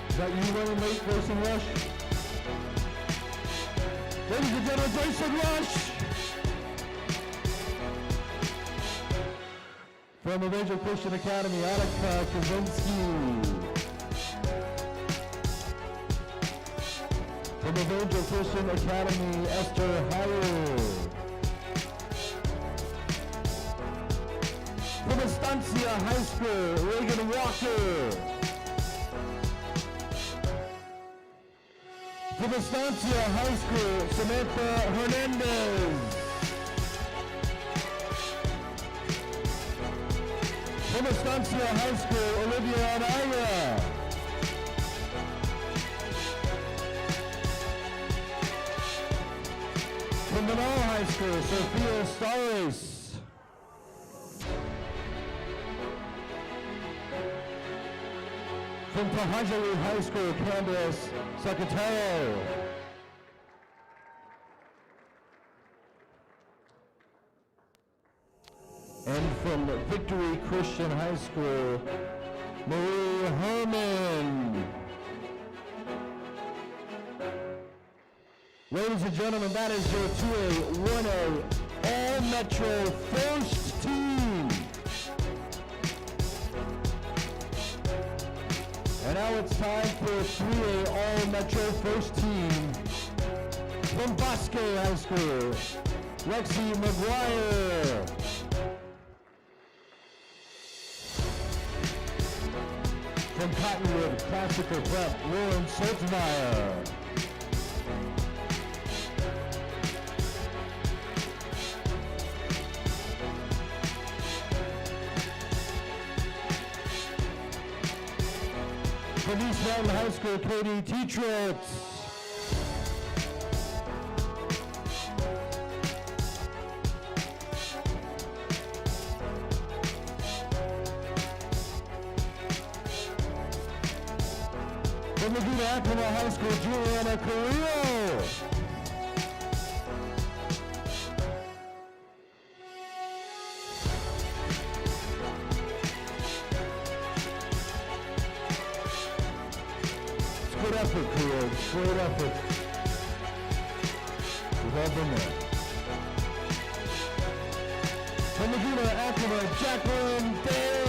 Is that you running late, Grayson Rush? Ladies and gentlemen, Grayson Rush! From Evangel Christian Academy, Annika Kaczynski. From Evangel Christian Academy, Esther Howard. From Estancia High School, Reagan Walker. From Estancia High School, Samantha Hernandez. From Estancia High School, Olivia Anaya. From Manal High School, Sophia Staris. From Pahajali High School, Candace Sakataro. And from Victory Christian High School, Marie Herman. Ladies and gentlemen, that is your 2A, 1A, All-Metro first team. And now it's time for 3A, All-Metro first team. From Bosque High School, Lexi McGuire. From Cottonwood Classical Prep, Lauren Soltmeyer. From East Mountain High School, Katie Tietritz. From Laguna Acoma High School, Juliana Carrillo. Good effort, Carrillo. Great effort. We've all been there. From Laguna Acoma, Jacqueline Day.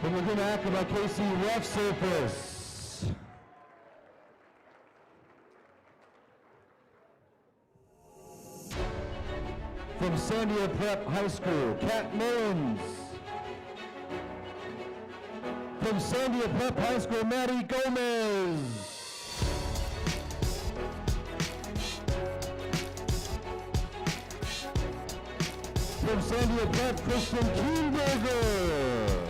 From Laguna Acoma, Casey Rough Surface. From Sandia Prep High School, Kat Mullins. From Sandia Prep High School, Maddie Gomez. From Sandia Prep, Kristen Kienberger.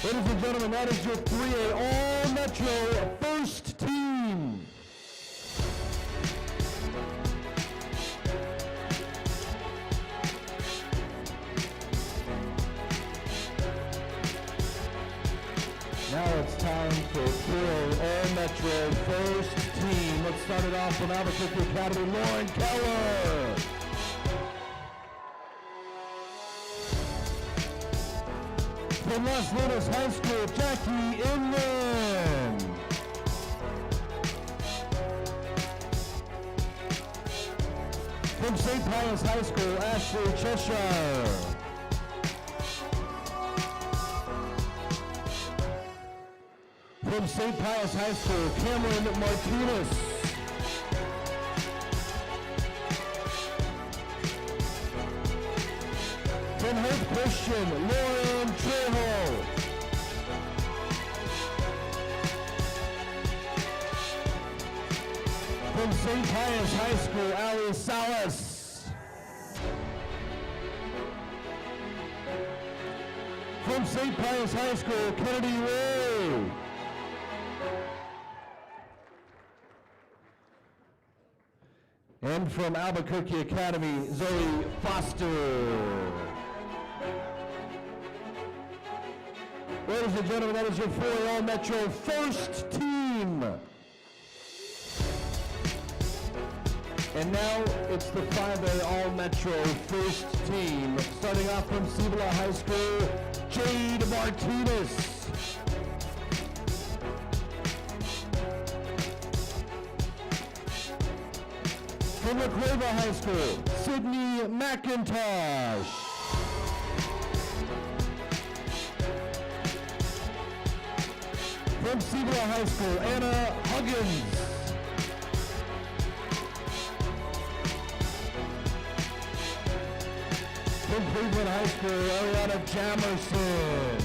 Ladies and gentlemen, that is your 3A All-Metro first team. Now it's time for 3A All-Metro first team. Let's start it off from Albuquerque Academy, Lauren Keller. From Las Lunas High School, Jackie Inman. From St. Pius High School, Ashley Cheshire. From St. Pius High School, Cameron Martinez. From Hope Christian, Lauren Trejo. From St. Pius High School, Ali Salas. From St. Pius High School, Kennedy Ray. And from Albuquerque Academy, Zoe Foster. Ladies and gentlemen, that is your 4A All-Metro first team. And now it's the 5A All-Metro first team. Starting off from Cibola High School, Jade Martinez. From La Cueva High School, Sydney McIntosh. From Cibola High School, Anna Huggins. From Cleveland High School, Ariana Jamerson.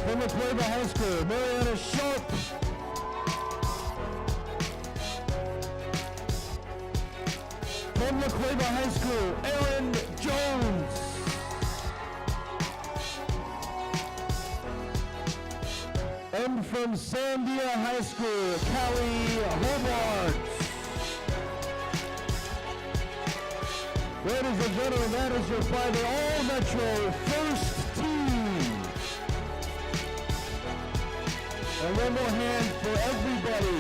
From La Cueva High School, Mariana Sharp. From La Cueva High School, Aaron Jones. And from Sandia High School, Callie Hobart. Ladies and gentlemen, that is your 5A All-Metro first team. And one more hand for everybody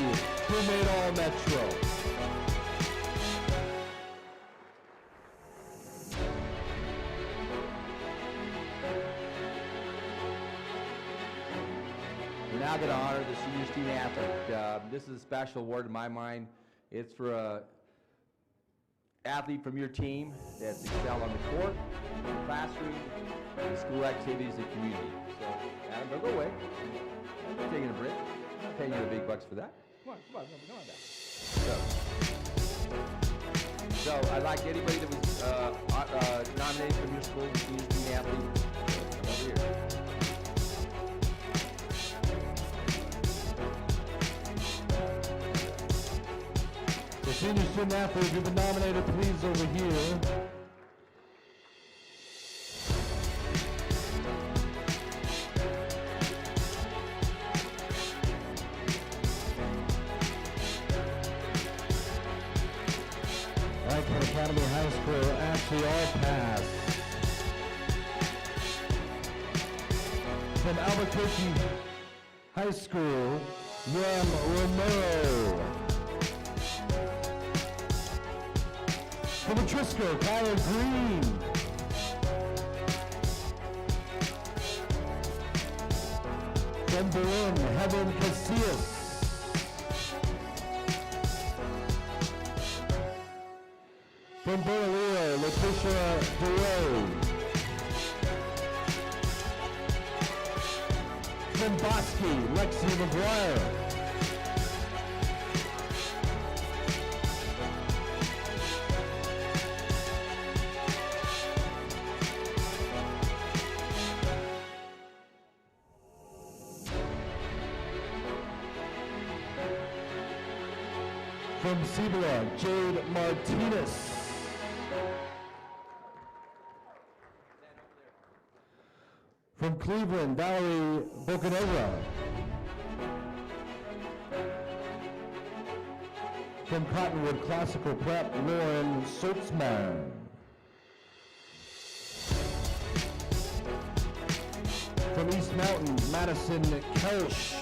who made All-Metro.
We're now going to honor the senior student athlete. This is a special award in my mind. It's for a athlete from your team that's excelled on the court, in the classroom, in school activities, and community. So, Adam, don't go away. I'm not taking a break. I'm not paying you the big bucks for that. Come on, come on back. So I'd like anybody that was nominated from your school, senior student athlete, come over here.
The senior student athlete, you've been nominated, please, over here. Banquet Academy High School, Ashley Allpass. From Albuquerque High School, Yam Romero. From Etrisco, Kyler Green. From Berlin, Heaven Casillas. From Bernalillo, Letitia DeRoe. From Bosque, Lexi McGuire. From Cibola, Jade Martinez. From Cleveland, Valerie Bocanova. From Cottonwood Classical Prep, Lauren Surtzman. From East Mountain, Madison Kelch.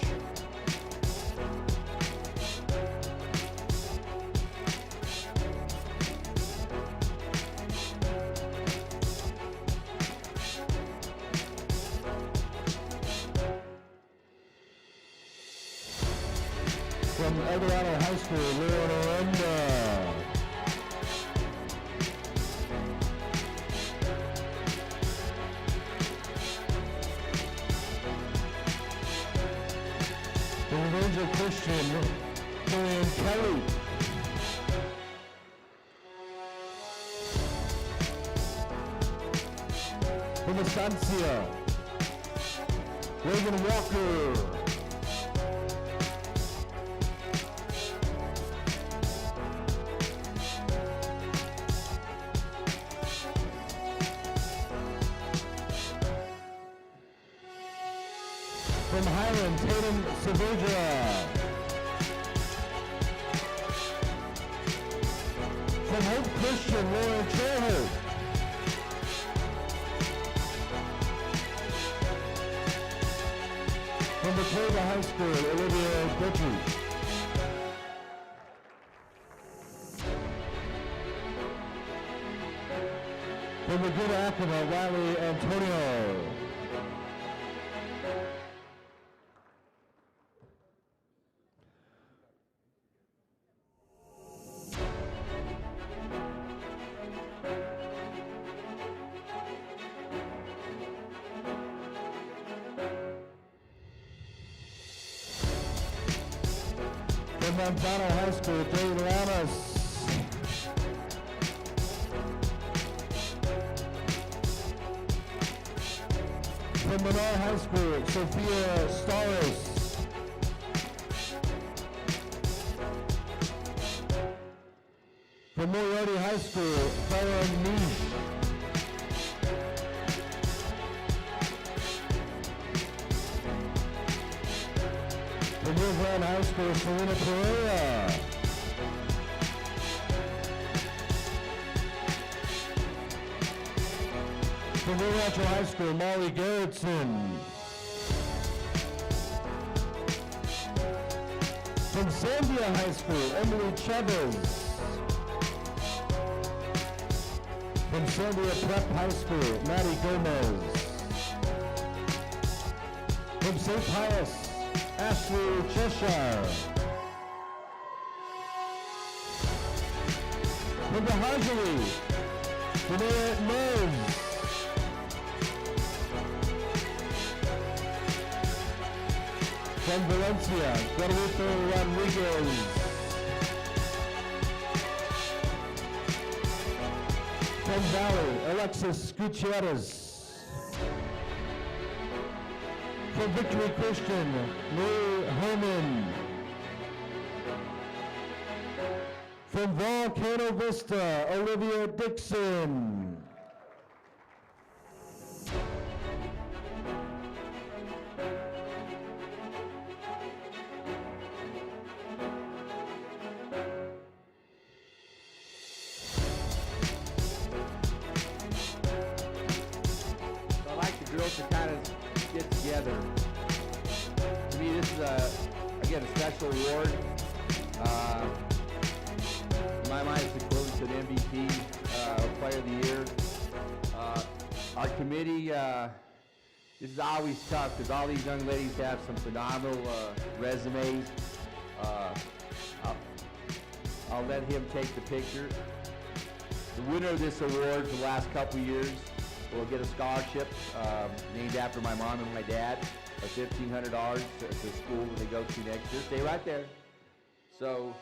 From Eldorado High School, Lauren Aranda. From Ranger Christian, Joanne Kelly. From Estancia, Reagan Walker. From From Highland, Tatum Saavedra. From Hope Christian, Lauren Trejo. From Batavia High School, Olivia Butchie. From the good Acoma, Riley Antonio. From Montana High School, Dave Lamas. From Menard High School, Sophia Staris. From Moriarty High School, Farah Nish. From Rio Grande High School, Selena Pereira. From Rio Rancho High School, Molly Garrettson. From Zambia High School, Emily Chavez. From Zambia Prep High School, Maddie Gomez. From St. Pius, Ashley Cheshire. From the Hajili, Renee Mose. From Valencia, Guadalupe Rodriguez. From Valley, Alexis Gutierrez. From Victory Christian, Marie Herman. From Volcano Vista, Olivia Dixon.
To kind of get together. To me, this is again a special award. In my mind, it's equivalent to an MVP, Player of the Year. Our committee, this is always tough because all these young ladies have some phenomenal resumes. I'll let him take the picture. The winner of this award for the last couple years will get a scholarship named after my mom and my dad of $1,500 to school when they go to next year. Stay right there. So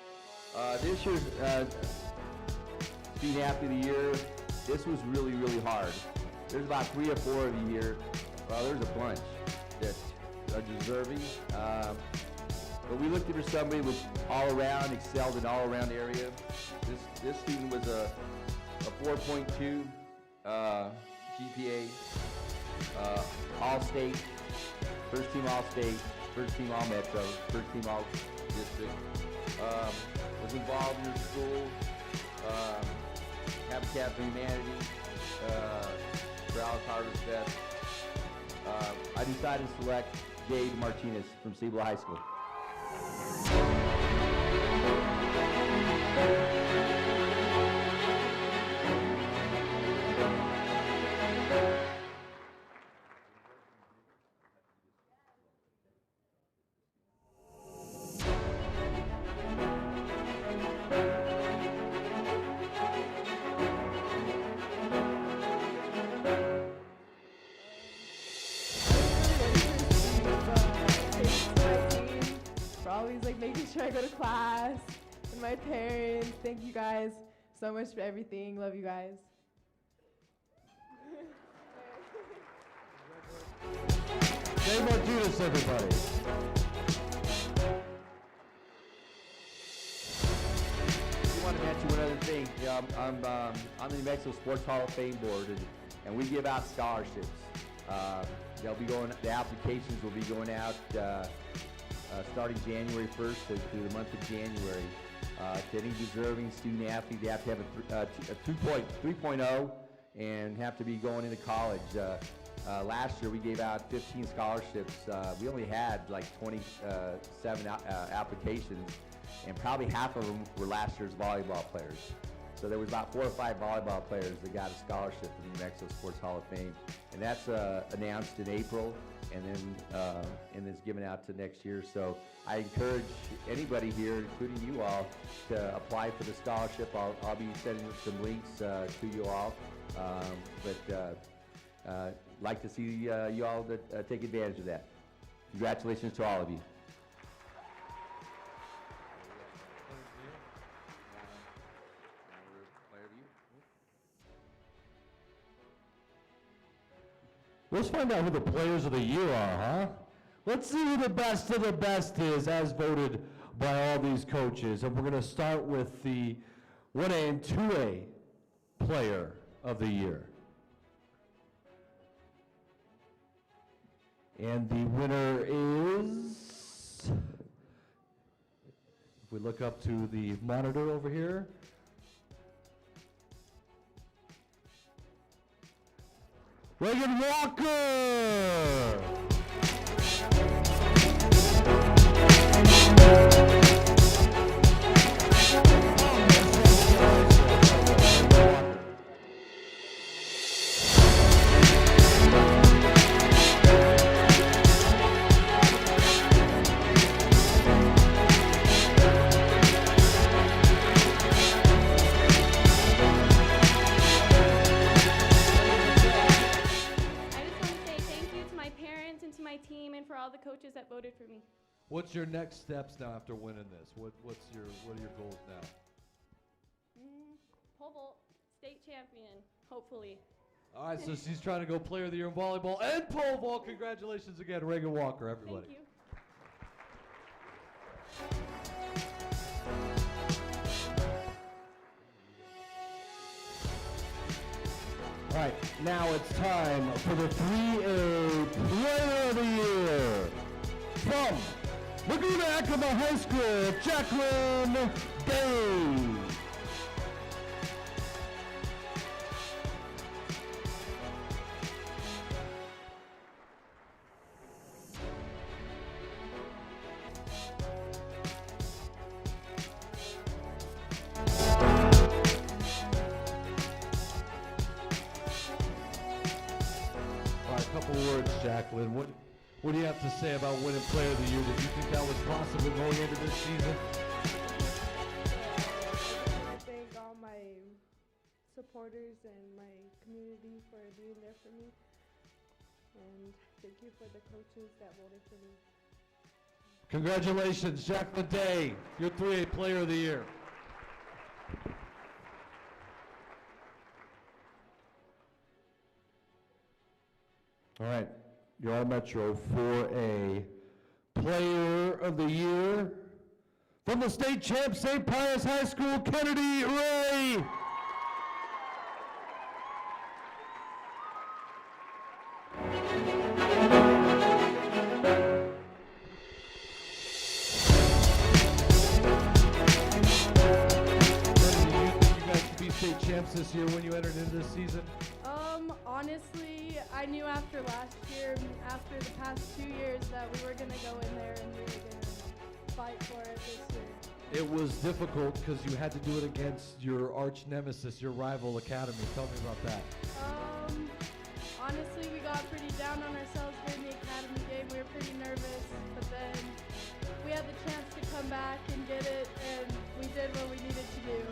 this year's Student Athlete of the Year, this was really, really hard. There's about 3 or 4 of you here. Well, there's a bunch that are deserving. But we looked for somebody who was all around, excelled in all around area. This student was a 4.2 GPA, All-State, first team All-State, first team All-Metro, first team All-District. Was involved in her school, Habitat for Humanity, for Alice Harvest Fest. I decided to select Jade Martinez from Cibola High School.
Always like making sure I go to class, and my parents. Thank you guys so much for everything. Love you guys.
Jade Martinez, everybody.
I want to mention one other thing. Yeah, I'm on the New Mexico Sports Hall of Fame board, and we give out scholarships. The applications will be going out starting January 1st through the month of January. To any deserving student athlete, they have to have a 3.0 and have to be going into college. Last year we gave out 15 scholarships. We only had like 27 applications, and probably half of them were last year's volleyball players. So there was about 4 or 5 volleyball players that got a scholarship from the New Mexico Sports Hall of Fame, and that's announced in April, and then it's given out to next year. So I encourage anybody here, including you all, to apply for the scholarship. I'll be sending some links to you all, but like to see you all take advantage of that. Congratulations to all of you.
Let's find out who the players of the year are, huh? Let's see who the best of the best is, as voted by all these coaches. And we're going to start with the 1A and 2A player of the year. And the winner is, if we look up to the monitor over here, Reagan Walker!
Coaches that voted for me.
What's your next steps now after winning this? What are your goals now?
Pole vault state champion, hopefully.
All right, so she's trying to go player of the year in volleyball and pole vault. Congratulations again, Reagan Walker, everybody.
Thank you.
All right, now it's time for the 3A Player of the Year. From Laguna Acoma High School, Jacqueline Day.
Jacqueline, what do you have to say about winning Player of the Year? Did you think that was possible going into this season?
I thank all my supporters and my community for being there for me. And thank you for the coaches that voted for me.
Congratulations, Jacqueline Day, your 3A Player of the Year.
All right, your All Metro 4A Player of the Year from the state champ, St. Pius High School, Kennedy Ray.
State champs this year when you entered into this season?
Honestly, I knew after last year, after the past 2 years, that we were going to go in there and we were going to fight for it this year.
It was difficult because you had to do it against your arch nemesis, your rival Academy. Tell me about that.
Honestly, we got pretty down on ourselves during the Academy game. We were pretty nervous, but then we had the chance to come back and get it, and we did what we needed to do.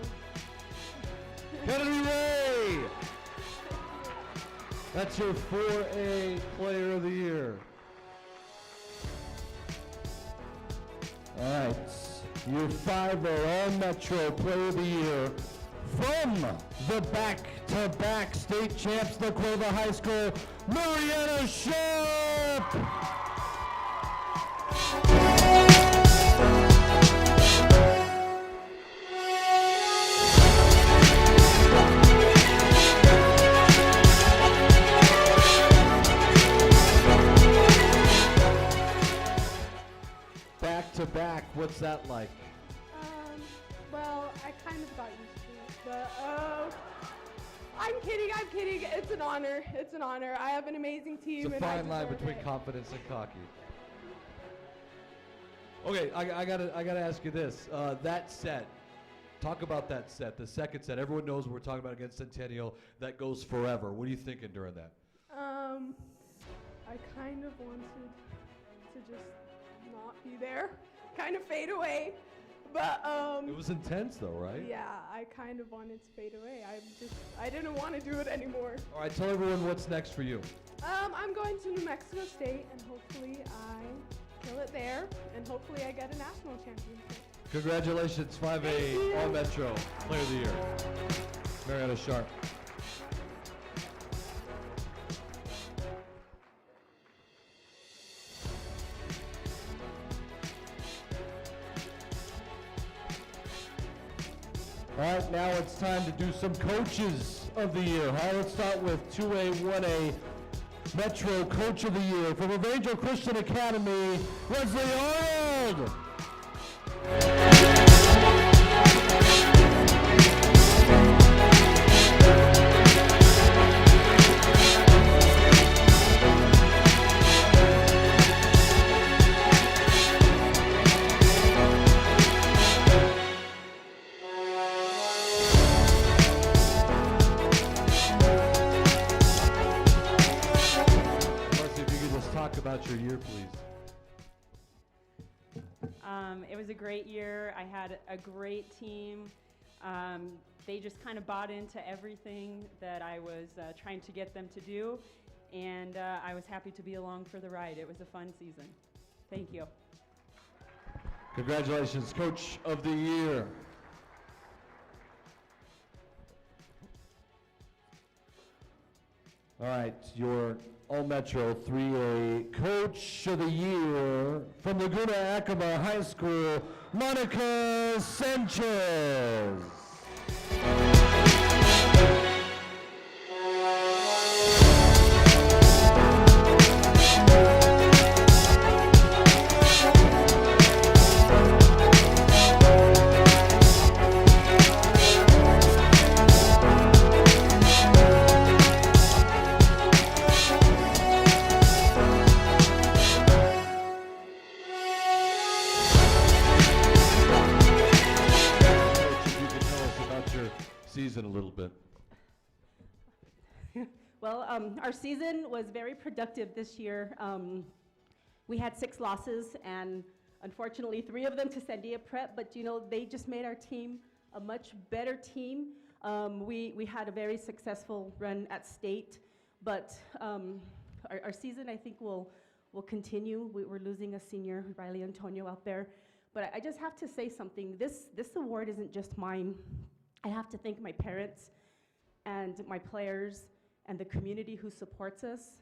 Kennedy Ray! That's your 4A Player of the Year.
All right, your 5A All Metro Player of the Year from the back-to-back state champs, La Cueva High School, Mariana Sharp.
MAC. What's that like?
Well, I kind of got used to it, but I'm kidding. It's an honor. I have an amazing team.
It's a
and I
fine line
deserve
between
it.
confidence and cocky. Okay, I gotta ask you this. That set, talk about that set, the second set. Everyone knows what we're talking about against Centennial. That goes forever. What are you thinking during that?
I kind of wanted to just not be there, kind of fade away, but
It was intense though, right?
yeah, I kind of wanted to fade away. I didn't want to do it anymore.
All right, tell everyone what's next for you.
I'm going to New Mexico State, and hopefully I kill it there, and hopefully I get a national championship.
Congratulations, 5A All-Metro Player of the Year, Marietta Sharp. All right, now it's time to do some Coaches of the Year. All right, let's start with 2A, 1A Metro Coach of the Year from Evangel Christian Academy, Wesley Arnold. About your year, please.
It was a great year. I had a great team. They just kind of bought into everything that I was trying to get them to do, and I was happy to be along for the ride. It was a fun season. Thank you.
Congratulations, Coach of the Year. All right, your All-Metro 3A Coach of the Year from Laguna Acoma High School, Monica Sanchez. Season a little bit.
Well, our season was very productive this year. We had 6 losses, and unfortunately 3 of them to Sandia Prep, but you know, they just made our team a much better team. We had a very successful run at state, but our season, I think, will continue. We're losing a senior, Riley Antonio, out there, but I just have to say something. This award isn't just mine. I have to thank my parents and my players and the community who supports us,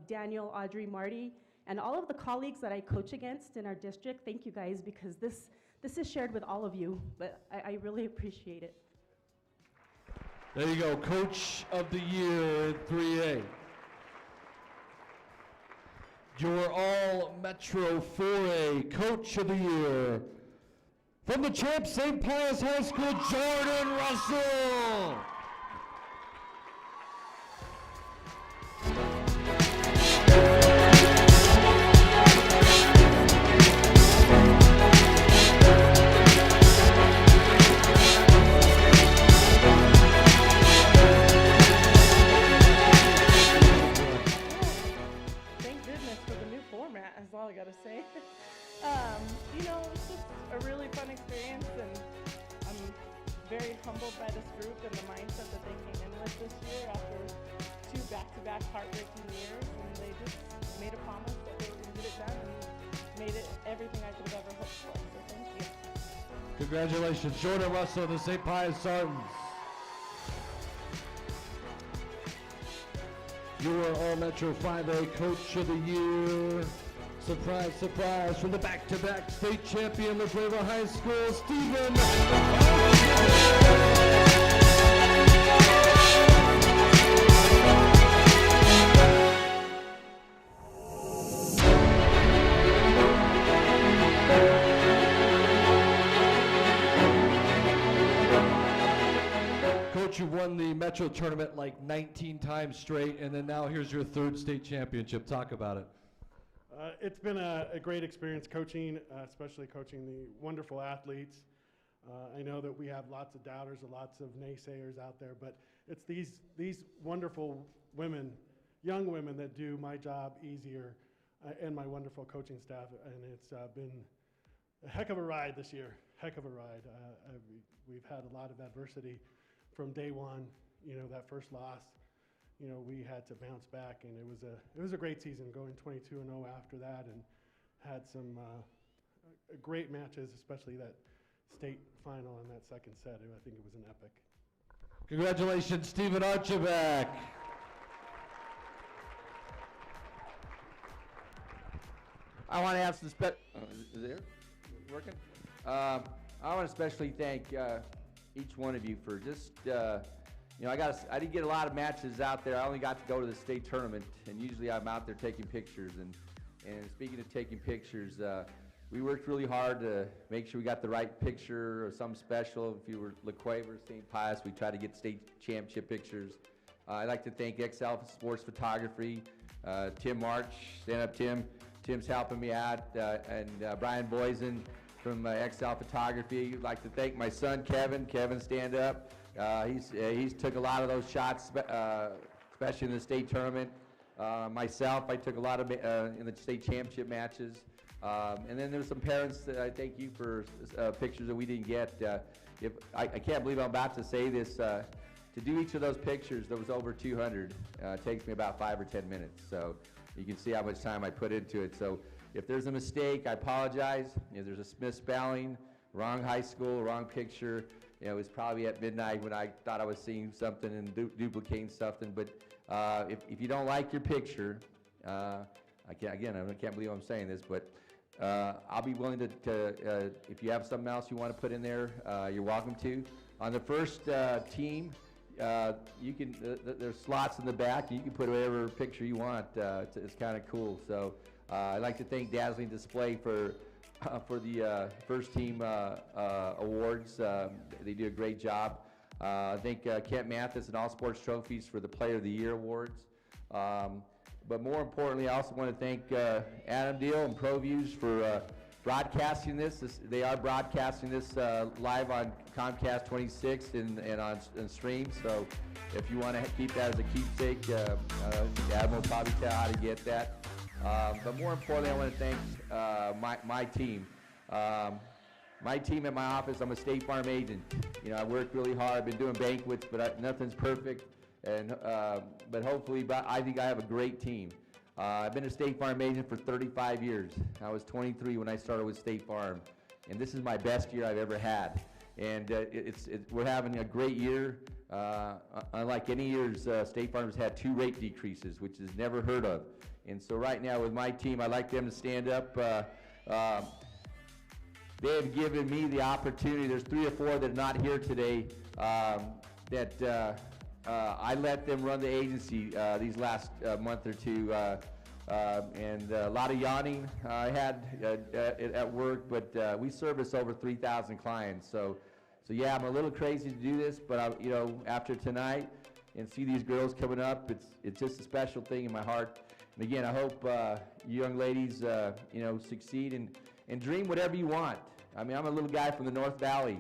Daniel, Audrey, Marty, and all of the colleagues that I coach against in our district. Thank you guys, because this is shared with all of you, but I really appreciate it.
There you go, Coach of the Year in 3A. Your All-Metro 4A Coach of the Year, from the champ, St. Pius High School, Jordan Russell.
Thank goodness for the new format, is all I gotta say. You know, it's just a really fun experience, and I'm very humbled by this group and the mindset that they came in with this year after 2 back-to-back heartbreaking years, and they just made a promise that they were going to get it done and made it everything I could have ever hoped for, so thank you.
Congratulations, Jordan Russell, the St. Pius Sartans. Your All-Metro 5A Coach of the Year. Surprise, surprise, from the back-to-back state champion, La Prueba High School, Stephen. coach, you've won the Metro tournament like 19 times straight, and then now here's your third state championship. Talk about it.
It's been a great experience coaching, especially coaching the wonderful athletes. I know that we have lots of doubters and lots of naysayers out there, but it's these wonderful women, young women, that do my job easier, and my wonderful coaching staff, and it's been a heck of a ride this year, heck of a ride. We've had a lot of adversity from day one. You know, that first loss, you know, we had to bounce back, and it was a great season, going 22-0 after that, and had some great matches, especially that state final and that second set. I think it was an epic.
Congratulations, Stephen Archibald.
I want to ask the is it working? I want to especially thank each one of you for just, you know, I didn't get a lot of matches out there. I only got to go to the state tournament, and usually I'm out there taking pictures. And speaking of taking pictures, we worked really hard to make sure we got the right picture or something special. If you were LaQuaver, St. Pius, we tried to get state championship pictures. I'd like to thank XL Sports Photography, Tim March, stand up Tim. Tim's helping me out, and Brian Boysen from XL Photography. I'd like to thank my son, Kevin. Kevin, stand up. He's took a lot of those shots, especially in the state tournament. Myself, I took a lot of in the state championship matches. And then there's some parents that I thank you for pictures that we didn't get. I can't believe I'm about to say this. To do each of those pictures, there was over 200. It takes me about 5 or 10 minutes. So you can see how much time I put into it. So if there's a mistake, I apologize. If there's a misspelling, wrong high school, wrong picture, you know, it was probably at midnight when I thought I was seeing something and duplicating something. But if you don't like your picture, I can't believe I'm saying this, but I'll be willing to if you have something else you want to put in there, you're welcome to. On the first team, you can there's slots in the back. You can put whatever picture you want. It's kind of cool. So I'd like to thank Dazzling Display for the first team awards. They do a great job. I think Kent Mathis and All Sports Trophies for the Player of the Year awards. But more importantly, I also want to thank Adam Deal and ProViews for broadcasting this. They are broadcasting this live on Comcast 26 and on stream. So if you want to keep that as a keepsake, Adam will probably tell how to get that. But more importantly, I want to thank my team. My team at my office, I'm a State Farm agent. You know, I work really hard. I've been doing banquets, but nothing's perfect. And but hopefully, I think I have a great team. I've been a State Farm agent for 35 years. I was 23 when I started with State Farm, and this is my best year I've ever had. And we're having a great year. Unlike any years, State Farm has had 2 rate decreases, which is never heard of. And so right now with my team, I'd like them to stand up. They have given me the opportunity. There's 3 or 4 that are not here today that I let them run the agency these last month or 2, and a lot of yawning I had at work, but we service over 3,000 clients. So yeah, I'm a little crazy to do this, but you know, after tonight and see these girls coming up, it's just a special thing in my heart. And again, I hope you young ladies, you know, succeed and dream whatever you want. I mean, I'm a little guy from the North Valley.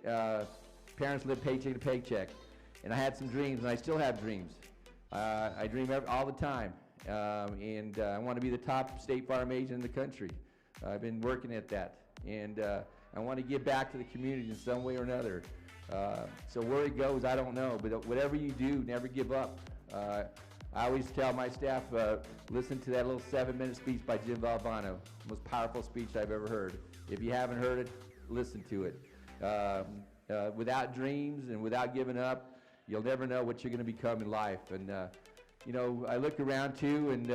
Parents live paycheck to paycheck. And I had some dreams, and I still have dreams. I dream all the time, and I want to be the top State Farm agent in the country. I've been working at that, and I want to give back to the community in some way or another. So where it goes, I don't know, but whatever you do, never give up. I always tell my staff, listen to that little 7-minute speech by Jim Valvano, most powerful speech I've ever heard. If you haven't heard it, listen to it. Without dreams and without giving up, you'll never know what you're going to become in life. And, you know, I look around too, and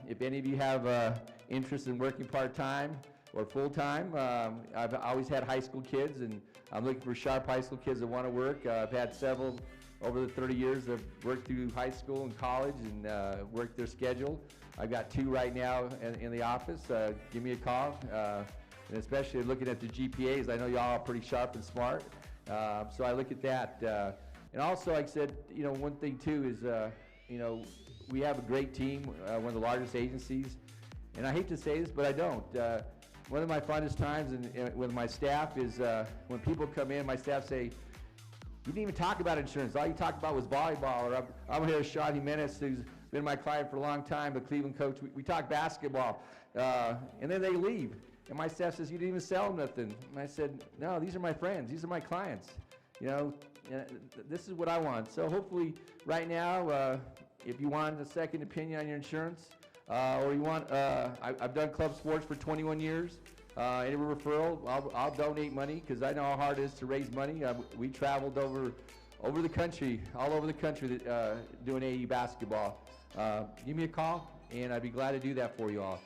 if any of you have interest in working part-time or full-time, I've always had high school kids, and I'm looking for sharp high school kids that want to work. I've had several over the 30 years that have worked through high school and college and worked their schedule. I've got 2 right now in the office. Give me a call, and especially looking at the GPAs. I know y'all are pretty sharp and smart, so I look at that. And also, like I said, you know, one thing too is, you know, we have a great team, one of the largest agencies. And I hate to say this, but I don't. One of my funnest times with my staff is when people come in, my staff say, you didn't even talk about insurance. All you talked about was volleyball. Or I'm here with Sean Jimenez, who's been my client for a long time, the Cleveland coach. We talk basketball. And then they leave. And my staff says, you didn't even sell them nothing. And I said, no, these are my friends. These are my clients. You know, this is what I want. So hopefully right now, if you want a second opinion on your insurance, or you want, I've done club sports for 21 years. Any referral, I'll donate money because I know how hard it is to raise money. We traveled over the country, all over the country doing AE basketball. Give me a call, and I'd be glad to do that for you all.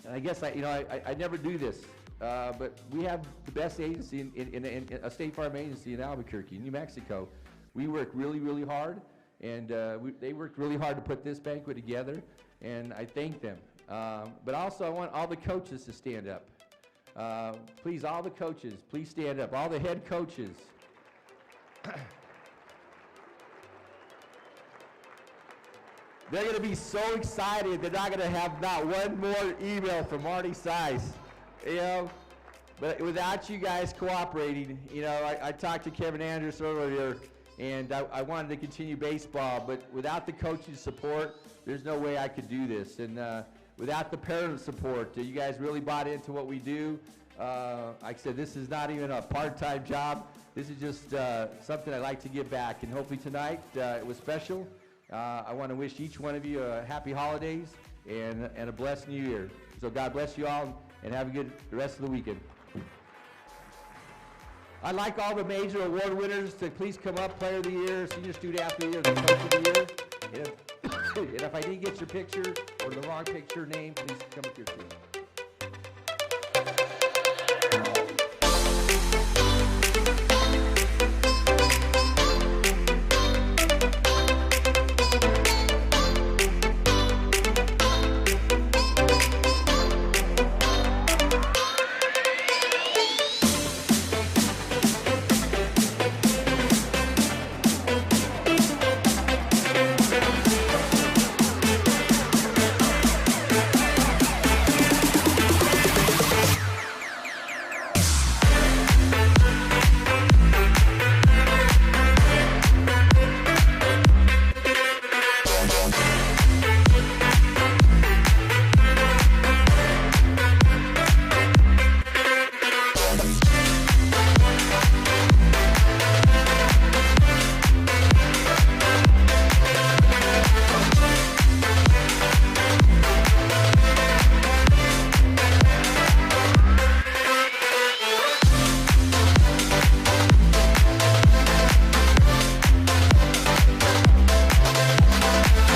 And I guess I never do this, but we have the best agency in a State Farm agency in Albuquerque, New Mexico. We work really, really hard, and they worked really hard to put this banquet together, and I thank them. But also, I want all the coaches to stand up. Please, all the coaches, please stand up. All the head coaches. They're going to be so excited, they're not going to have not one more email from Marty Saiz. You know, but without you guys cooperating, you know, I talked to Kevin Andrews earlier, and I wanted to continue baseball, but without the coaches' support, there's no way I could do this. And without the parent support, you guys really bought into what we do. Like I said, this is not even a part-time job. This is just something I like to give back. And hopefully tonight it was special. I want to wish each one of you a happy holidays and a blessed new year. So God bless you all, and have a good the rest of the weekend. I'd like all the major award winners to please come up, Player of the Year, Senior Student Athlete of the Year, Coach of the Year. And if I didn't get your picture or the wrong picture name, please come up here too.